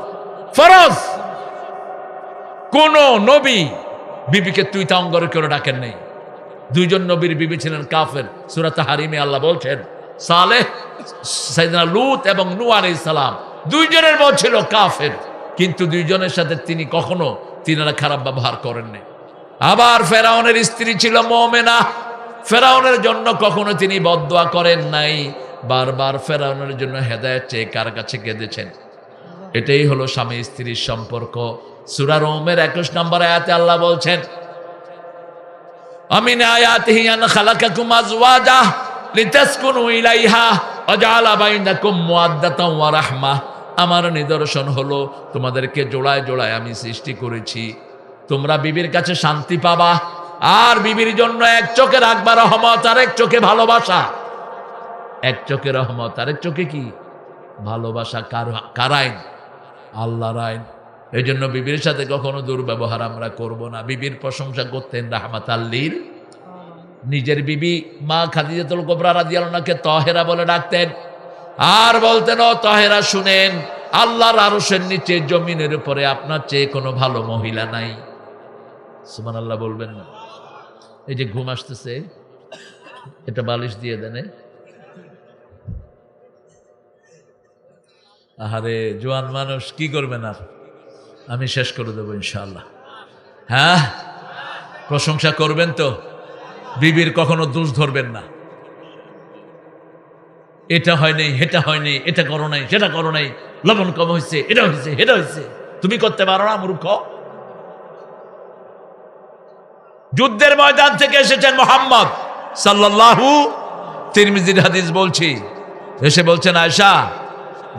ফরজ। কোন নবী বিবিকে তুই তাঙ্গরে করে ডাকেন নেই। 2 জন নবীর বিবি ছিলেন কাফের। সূরা তাহরিমে আল্লাহ বলছেন, সালেহ, সাইয়েদনা লূত এবং নূহ আলাইহিস সালাম 2 জনের বউ ছিল কাফের। কিন্তু দুইজনের সাথে তিনি কখনো তিনারা খারাপ ব্যবহার করেননি। আবার ফেরাউনের স্ত্রী ছিল মুমিনা, ফেরাউনের জন্য কখনো তিনি বদদোয়া করেন নাই, বারবার ফেরাউনের জন্য হেদায়েত চেয়ে কার কাছে কেঁদেছেন। এটাই হলো স্বামী স্ত্রীর সম্পর্ক। সূরা রুমের 21 নম্বর আয়াতে আল্লাহ বলছেন, আমিন আয়াতিহি আন খালাকাকুম আজওয়াজা লিতাসকুনু ইলাইহা ওয়া জাআলা বাইনাকুম মুওয়াদ্দাতান ওয়া রাহমাহ। আমার নিদর্শন হলো তোমাদেরকে জোড়ায় জোড়ায় আমি সৃষ্টি করেছি, তোমরা বিবির কাছে শান্তি পাবা, আর বিবির জন্য এক চোখে রাখবা রহমত, আর এক চোখে ভালোবাসা। এক চোখে রহমত, আরেক চোখে কি ভালোবাসা। কার আইন? আল্লাহর আইন। এই জন্য বিবির সাথে কখনো দুর্ব্যবহার আমরা করব না। বিবির প্রশংসা করতেন রাহমাতাল লিল। নিজের বিবি মা খাদিজাতুল কুবরা রাদিয়াল্লাহু আনহাকে তাহেরা বলে ডাকতেন, আর বলতেন, ও তাহেরা শুনেন, আল্লাহর আরশের নিচে জমিনের উপরে আপনার চেয়ে কোনো ভালো মহিলা নাই। সুবহানাল্লাহ বলবেন না? এই যে ঘুম আসতেছে, এটা বালিশ দিয়ে দেন। আহারে জোয়ান মানুষ, কি করবেন আর, আমি শেষ করে দেবো ইনশাআল্লাহ। হ্যাঁ, প্রশংসা করবেন তো, বিবির কখনো দোষ ধরবেন না। এটা হয় নাই, সেটা হয় নাই, এটা করো নাই, সেটা করো নাই, লবণ কম হয়েছে, এটা হয়েছে, সেটা হয়েছে, তুমি করতে পারো না মূর্খ। যুদ্ধের ময়দান থেকে এসেছেন মুহাম্মদ সাল্লাল্লাহু, তিরমিজির হাদিস বলছি, এসে বলছেন, আয়েশা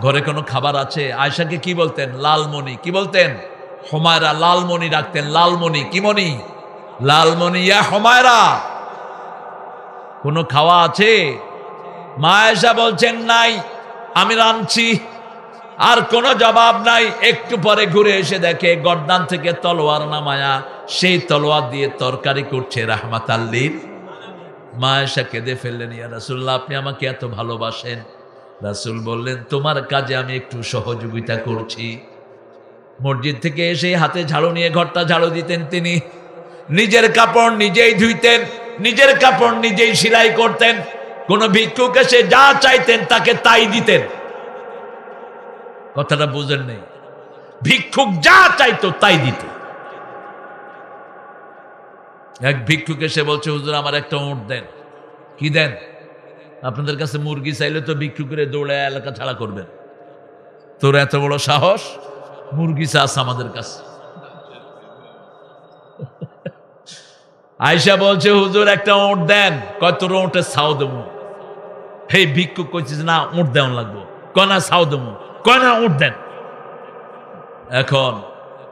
ঘরে কোনো খাবার আছে? আয়েশাকে কি বলতেন? লালমণি। কি বলতেন? হুমায়রা। লালমণি ডাকতেন, লালমণি। কি মণি? লালমণি। ইয়া হুমায়রা, কোনো খাওয়া আছে? মা আয়েশা বলছেন, নাই, আমি রাঁধছি। আর কোনো জবাব নাই। একটু পরে ঘুরে এসে দেখে গর্দান থেকে তলোয়ার নামায়া সেই তলোয়ার দিয়ে তরকারি করছে রাহমাতাল লিল। মা আয়েশা কেঁদে ফেললেন, ইয়া রাসূলুল্লাহ, আপনি আমাকে এত ভালোবাসেন। রাসূল বললেন, তোমার কাজে আমি একটু সহযোগিতা করছি। মসজিদ থেকে এসে হাতে ঝাড়ু নিয়ে ঘরটা ঝাড়ু দিতেন তিনি। নিজের কাপড় নিজেই ধুইতেন, নিজের কাপড় নিজেই সেলাই করতেন। কোন ভিক্ষুক এসে যা চাইতেন তাকে তাই দিতেন। কথাটা বুঝেন নেই? ভিক্ষুক যা চাইতো তাই দিত। এক ভিক্ষুক এসে বলছে, হুজুর আমার একটা উট দেন। কি দেন? আপনাদের কাছে মুরগি চাইলে তো ভিক্ষুকের দৌড়ে এলাকা ছাড়া করবেন। তোর এত বড় সাহস, মুরগি চাস আমাদের কাছে। আয়েশা বলছে, হুজুর একটা উট দেন। কয় তোর উটের ছাও দেবো। হে ভিক্ষুক কইছিস না উট দেওয়ান লাগবো, কয় না ছাও দেবো, কয় না উট দেন। এখন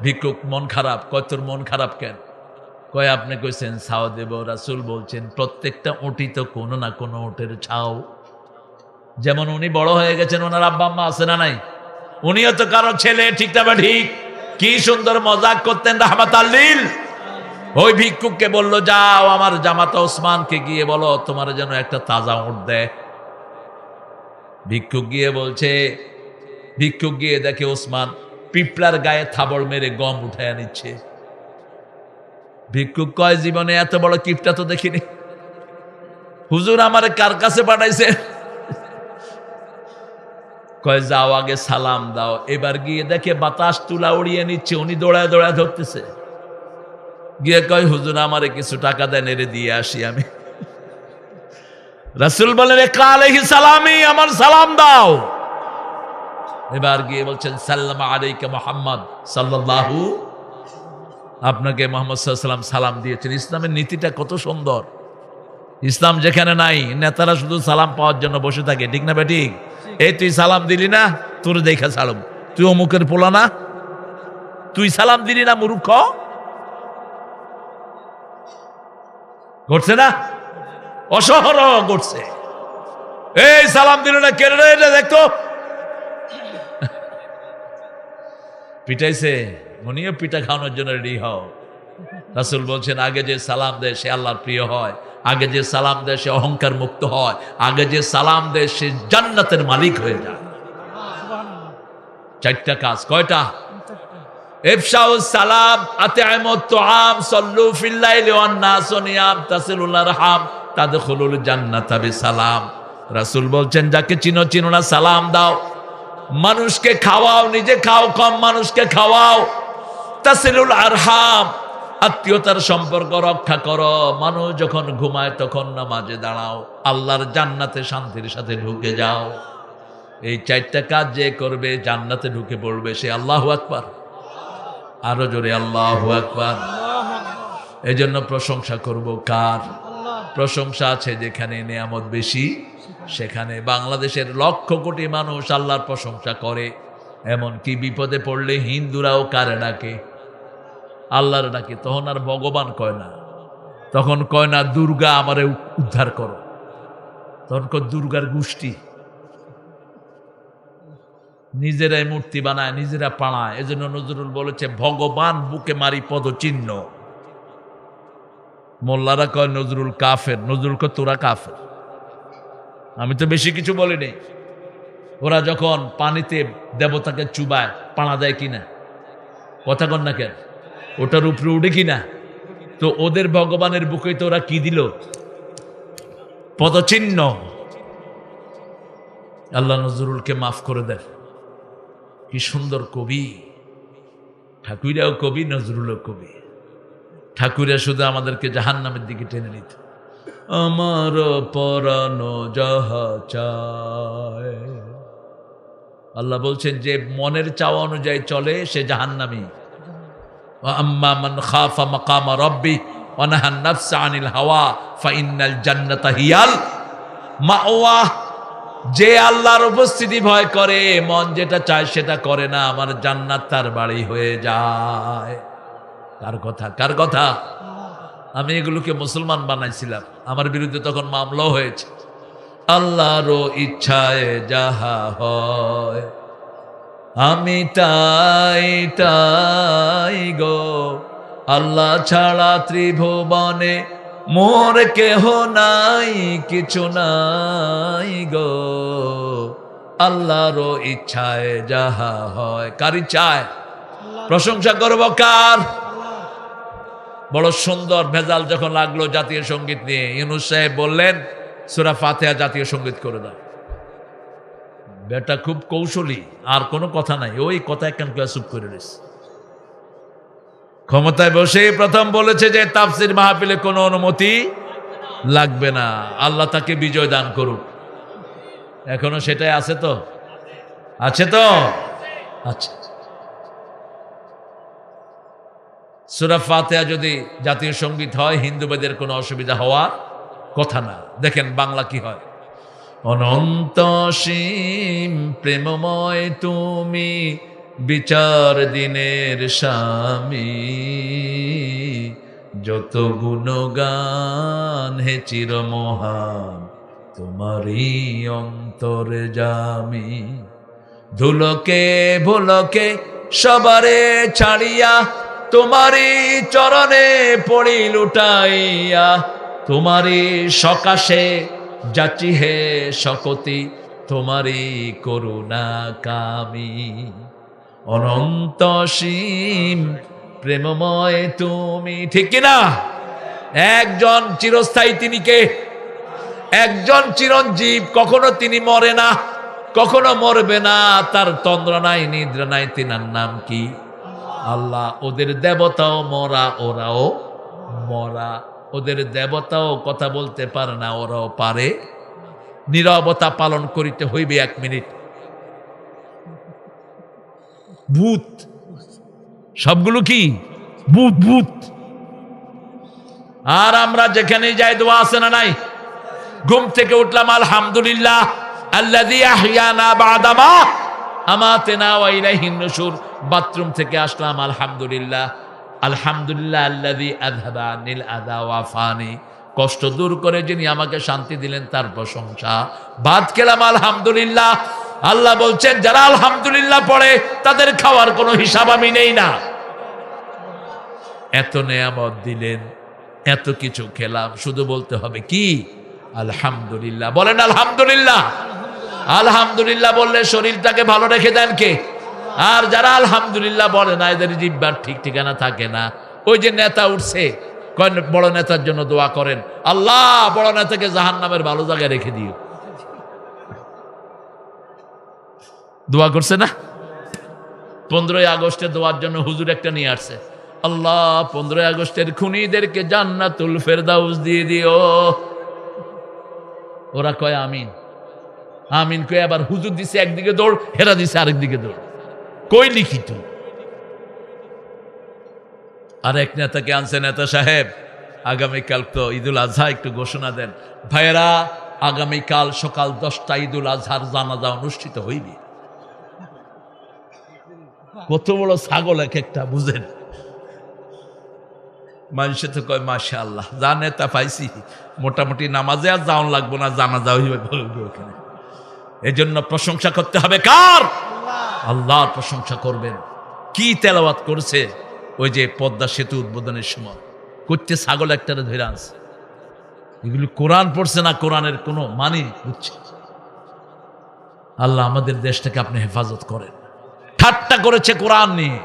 ভিক্ষুক মন খারাপ। কয় তোর মন খারাপ কেন? কয় আপনি কইছেন ছাও দেব, রাসূল বলছেন প্রত্যেকটা উটই তো কোনো না কোনো উটের ছাও। যেমন উনি বড় হয়ে গেছেন, ওনার আব্বা আম্মা আছে না নাই? উনিও তো কারো ছেলে, ঠিক না বা ঠিক? কি সুন্দর মজাক করতেন রাহমাতাল লিল। ওই ভিক্ষুককে বলল, যাও আমার জামাতা ওসমানকে গিয়ে বলো তোমার যেন একটা তাজা উট দেয়। ভিক্ষুক গিয়ে বলছে, ভিক্ষুক গিয়ে দেখে ওসমান পিপলার গায়ে থাবড় মেরে গম উঠায় নিচ্ছে। ভিক্ষুক কয়, জীবনে এত বড় কিপটা তো দেখিনি। হুজুর আমারে কার কাছে পাঠাইছে? কয় যাও আগে সালাম দাও। এবার গিয়ে দেখে বাতাস তুলা উড়িয়ে নিচ্ছে, উনি দৌড়ায় দৌড়ায় ধরতেছে। গিয়ে কয়, হুজুর আমারে কিছু টাকা দেন, এরে দিয়ে আসি আমি। রাসূল বলেন, ইকরা আলাইহিস সালামি, আমার সালাম দাও। এবার গিয়ে বলছেন, সাল্লামু আলাইকা মুহাম্মদ সাল্লাল্লাহু, আপনাকে মুহাম্মদ সাল্লাল্লাহু আলাইহি ওয়াসাল্লাম সালাম দিয়েছেন। ইসলামের নীতিটা কত সুন্দর। ইসলাম যেখানে নাই, নেতারা শুধু সালাম পাওয়ার জন্য বসে থাকে, ঠিক না বেঠিক? এই তুই সালাম দিলি না, তোর দেখা ছাড়ব। তুই অমুকের পোলা না, তুই সালাম দিলি না মূর্খ। ঘটছে না? অসহরহ ঘটছে। এই সালাম দিল না, কেন এটা দেখতো পিটাইছে। মনিও পিঠা খাওয়ানোর জন্য রেডি হও। রাসূল বলছেন, আগে যে সালাম দেয় সে আল্লাহর প্রিয় হয়, আগে যে সালাম দেয় সে অহংকার মুক্ত হয়, আগে যে সালাম দেয় সে জান্নাতের মালিক হয়ে যায়। চারটা কাজ। কয়টা? ইফশাউস সালাম, আতিমুত তুআম, সাল্লু ফিল লাইলি ওয়ান নাস নিয়াম, তাসিলুল আরহাম, তাদখুলুল জান্নাতা বিসালাম। রাসূল বলছেন, যাকে চিনো চিনো না সালাম দাও। মানুষকে খাওয়াও, নিজে খাও কম, মানুষকে খাওয়াও। তাসিলুল আরহাম, আত্মীয়তার সম্পর্ক রক্ষা করো। মানুষ যখন ঘুমায় তখন নামাজে দাঁড়াও। আল্লাহর জান্নাতে শান্তির সাথে ঢুকে যাও। এই চারটা কাজ যে করবে জান্নাতে ঢুকে পড়বে সে। আল্লাহু আকবার, আরো জোরে আল্লাহু আকবার। এই জন্য প্রশংসা করব কার? প্রশংসা আছে যেখানে নিয়ামত বেশি সেখানে। বাংলাদেশের লক্ষ কোটি মানুষ আল্লাহর প্রশংসা করে, এমনকি বিপদে পড়লে হিন্দুরাও কারে ডাকে? আল্লাহর ডাকে। তখন আর ভগবান কয় না, তখন কয় না দুর্গা আমারে উদ্ধার করো, তখন কয় দুর্গার গোষ্ঠী। নিজেরাই মূর্তি বানায়, নিজেরা পাড়ায়। এজন্য নজরুল বলেছে ভগবান বুকে মারি পদচিহ্ন। মোল্লারা কয় নজরুল কাফের, নজরুল কয় তোরা কাফের। আমি তো বেশি কিছু বলিনি। ওরা যখন পানিতে দেবতাকে চুবায় পাড়া দেয় কিনা, কথা কন না কেন? ওটার উপরে উঠে কিনা? তো ওদের ভগবানের বুকে তো ওরা কি দিল? পদচিহ্ন। আল্লাহ নজরুলকে মাফ করে দেয়। কি সুন্দর কবি! ঠাকুরাও কবি, নজরুলও কবি। ঠাকুরা শুধু আমাদেরকে জাহান্নামের দিকে টেনে নিত। আমার পরানো যাহা চায়, আল্লাহ বলছেন যে মনের চাওয়া অনুযায়ী চলে সে জাহান্নামী। আম্মা মান খাফা মাকামা রাব্বি ওয়া নাহান নাফসা আনিল হাওয়া ফাইন্নাল জান্নাতা হিয়াল মাওয়া। যে আল্লাহর উপস্থিতি ভয় করে, মন যেটা চায় সেটা করে না, আমার জান্নাত তার বাড়ি হয়ে যায়। কার কথা? কার কথা? আমি এগুলোকে মুসলমান বানাইছিলাম, আমার বিরুদ্ধে তখন মামলাও হয়েছে। আল্লাহরও ইচ্ছায় যাহা হয় আমি তাই তাই গো। আল্লাহ ছাড়া ত্রিভুবনে মোর কেহ নাই, কিছু নাই গো। আল্লাহরও ইচ্ছায় যাহা হয়। কার ইচ্ছায়? প্রশংসা করব কার? বড় সুন্দর ভেজাল যখন লাগলো জাতীয় সঙ্গীত নিয়ে, ইউনূস সাহেব বললেন সূরা ফাতিহা জাতীয় সঙ্গীত করে দাও। বেটা খুব কৌশলী, আর কোনো কথা নাই, ওই কথায় কেন চুপ করে রয়েছে। ক্ষমতায় বসে প্রথম বলেছে যে তাফসির মাহফিলে কোনো অনুমতি লাগবে না। আল্লাহ তাকে বিজয় দান করুক। এখনো সেটাই আছে তো? আছে তো? আচ্ছা, সূরা ফাতিহা যদি জাতীয় সঙ্গীত হয় হিন্দুবাদের কোনো অসুবিধা হওয়ার কথা না। দেখেন বাংলা কি হয়। অনন্ত সীম প্রেমময় তুমি, বিচার দিনের স্বামী। যত গুণগান হে চিরমহান, তোমারই অন্তরে জামি। ধুলোকে ভুলোকে সবারে ছাড়িয়া, তোমারই চরণে পড়ি লুটাইয়া। তোমারই সকাশে যাচি হে শকতি, তোমারই করুণা কামি। অনন্ত সীম প্রেমময় তুমি। ঠিক কিনা? একজন চিরস্থায়ী, তিনি কে? একজন চিরঞ্জীব, কখনো তিনি মরে না, কখনো মরবে না, তার তন্দ্রা নাই নিদ্রা নাই। তিনার নাম কি? আল্লাহ। ওদের দেবতাও মরা, ওরাও মরা। ওদের দেবতাও কথা বলতে পারে না, ওরাও পারে। নীরবতা পালন করিতে হইবে 1 মিনিট। ভূত সবগুলো কি? ভূত ভূত। আর আমরা যেখানে যাই দোয়া আছে না নাই? ঘুম থেকে উঠলাম আলহামদুলিল্লাহ আল্লাযী আহইয়ানা বা'দা মা আমাতানা ওয়া ইলাইহিন নুশুর। বাথরুম থেকে আসলাম আলহামদুলিল্লাহ, আলহামদুলিল্লাহ আল্লাযী আযহাবা আনিল আযা ওয়া আফানি। কষ্ট দূর করে যিনি আমাকে শান্তি দিলেন তার প্রশংসা। ভাত খেলাম আলহামদুলিল্লাহ। আল্লাহ বলছেন যারা আলহামদুলিল্লাহ পড়ে তাদের খাওয়ার কোনো হিসাব আমি নেই না। এত নেয়ামত দিলেন, এত কিছু খেলাম, শুধু বলতে হবে কি? আলহামদুলিল্লাহ। বলেন আলহামদুলিল্লাহ। আলহামদুলিল্লাহ বললে শরীরটাকে ভালো রেখে দেন কে? আর যারা আলহামদুলিল্লাহ বলে না, এদের জিহ্বার ঠিক ঠিকানা থাকে না। ওই যে নেতা উঠছে, বড় নেতার জন্য দোয়া করেন, আল্লাহ বড় নেতাকে জাহান্নামের ভালো জায়গায় রেখে দিও। দোয়া করছে না? 15ই আগস্টে দোয়ার জন্য হুজুর একটা নিয়ে আসছে, আল্লাহ 15ই আগস্টের খুনিদেরকে জান্নাতুল ফেরদাউস দিয়ে দিও। ওরা কয় আমিন আমিন কয়ে আবার হুজুর দিছে একদিকে দৌড়, হেরা দিছে আরেকদিকে দৌড়। কই লিখিত? আর এক নেতাকে আনছে, নেতা সাহেব আগামীকাল তো ঈদুল আজহা, একটু ঘোষণা দেন। ভাইয়েরা, আগামীকাল সকাল 10টা ঈদুল আজহার জানাজা অনুষ্ঠিত হইবে। কত বড় ছাগল এক একটা, বুঝেন? মানুষে তো কয় মাশাআল্লাহ, যা নেতা পাইছি, মোটামুটি নামাজে আর যাওয়ান লাগবো না, জানাজা হইবে ওখানে। এই জন্য প্রশংসা করতে হবে কার? আল্লাহর প্রশংসা করবেন। কি তেলাওয়াত করছে ওই যে পদ্মা সেতু উদ্বোধনের সময়, করতে ছাগল একটারে ধরে আনছে। এগুলি কোরআন পড়ছে না, কোরআনের কোনো মানি বুঝছে। আল্লাহ আমাদের দেশটাকে আপনি হেফাজত করেন। ঠাট্টা করেছে কোরআন নিয়ে,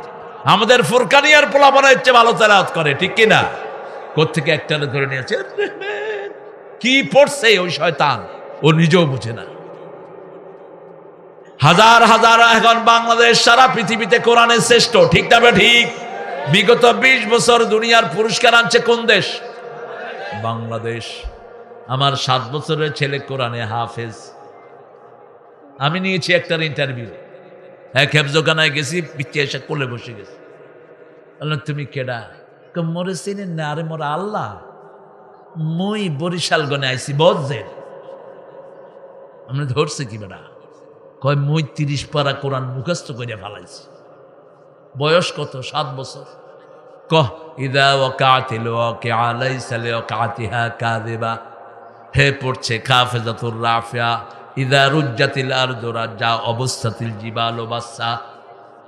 আমাদের ফুরকানিয়ার পোলাপানের চেয়ে ভালো তেলাওয়াত করে, ঠিক কিনা? কোত্থেকে একটারে ধরে নিয়েছে, কি পড়ছে ওই শয়তান, ও নিজেও বুঝে না। হাজার হাজার, এখন বাংলাদেশ সারা পৃথিবীতে কোরআনের শ্রেষ্ঠ, ঠিক না? ঠিক। বিগত 20 বছর দুনিয়ার পুরস্কার আনছে কোন দেশ? বাংলাদেশ। আমার 7 বছরের ছেলে কোরআনে হাফেজ। আমি নিয়েছি একটার ইন্টারভিউ, এক হেফজোখানায় গেছি, পিছিয়ে এসে কোলে বসে গেছি। বললাম তুমি কেডা? মরে চিনেন না? আরে মোরা আল্লাহ, মুই বরিশাল গনে আইছি, বলছেন আমি ধরছে কি বেড়া? কয় মুই 30 পারা কোরআন মুখস্থ করে ফালাইছি। বয়স কত? 7 বছর। কহ ইদা ওয়াকাতিল ওয়াকিআ লাইসা লিওয়াকাতিহা কাযিবা। হে পড়ছে খাফিজাতুর রাফিয়া, ইদা রুজ্জাতিল আরদু রাজ্জা, অবস্থাতিল জিবালু বাসসা।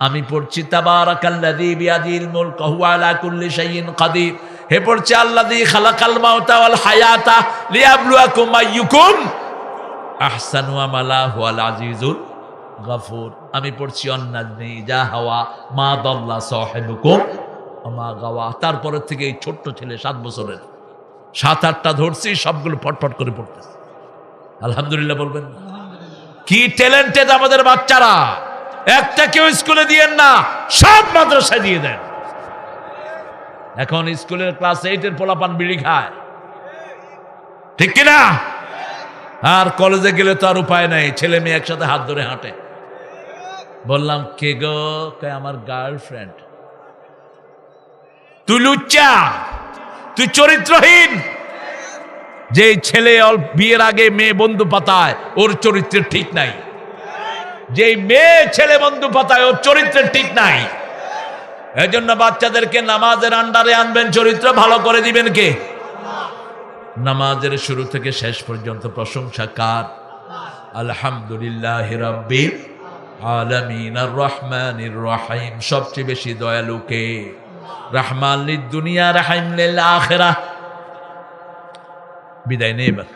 আমি পড়ছি তাবারাকাল্লাযী বিয়াদিল মুলক ওয়া হুয়া আলা কুল্লি শাইইন কাদির। হে পড়ছে আল্লাযী খালাকাল মাউতা ওয়াল হায়াতা লিয়াবলুয়াকুম আইয়ুকুম আহসানু আমালা হুয়াল আজিজুল গাফুর। আমি পড়ছি অন্নাজমি যা হাওয়া মা দাল্লা সাহিবুকুম আমা গাওয়া। তারপরের থেকে এই ছোট্ট ছেলে 7 বছরের 7-8টা ধরছি, সবগুলো ফটফট করে পড়তেছে। আলহামদুলিল্লাহ বলবেন। কি ট্যালেন্টেড আমাদের বাচ্চারা! একটা কেউ স্কুলে দিয়েন না, সব মাদ্রাসায় দিয়ে দেন। এখন স্কুলের ক্লাস 8-এর পোলাপান বিড়ি খায়, ঠিক কিনা? আর কলেজে গেলে তো আর উপায় নাই, ছেলে মেয়ে একসাথে হাত ধরে হাঁটে। বললাম কে গো? কয় আমার গার্লফ্রেন্ড। তুই লুচ্চা, তুই চরিত্রহীন। যে ছেলে বিয়ের আগে মেয়ে বন্ধু পাতায়, ওর চরিত্রের ঠিক নাই। যে মেয়ে ছেলে বন্ধু পাতায়, ওর চরিত্রের ঠিক নাই। এজন্য বাচ্চাদেরকে নামাজের আন্ডারে আনবেন, চরিত্র ভালো করে দিবেন কে? নামাজের শুরু থেকে শেষ পর্যন্ত প্রশংসা কার? আলহামদুলিল্লাহি রাব্বিল আলামিন আর রহমানির রহিম। সবচেয়ে বেশি দয়ালু কে? রহমান লিদ দুনিয়া রহিম লিল আখিরাহ। বিদায় নেই এবার।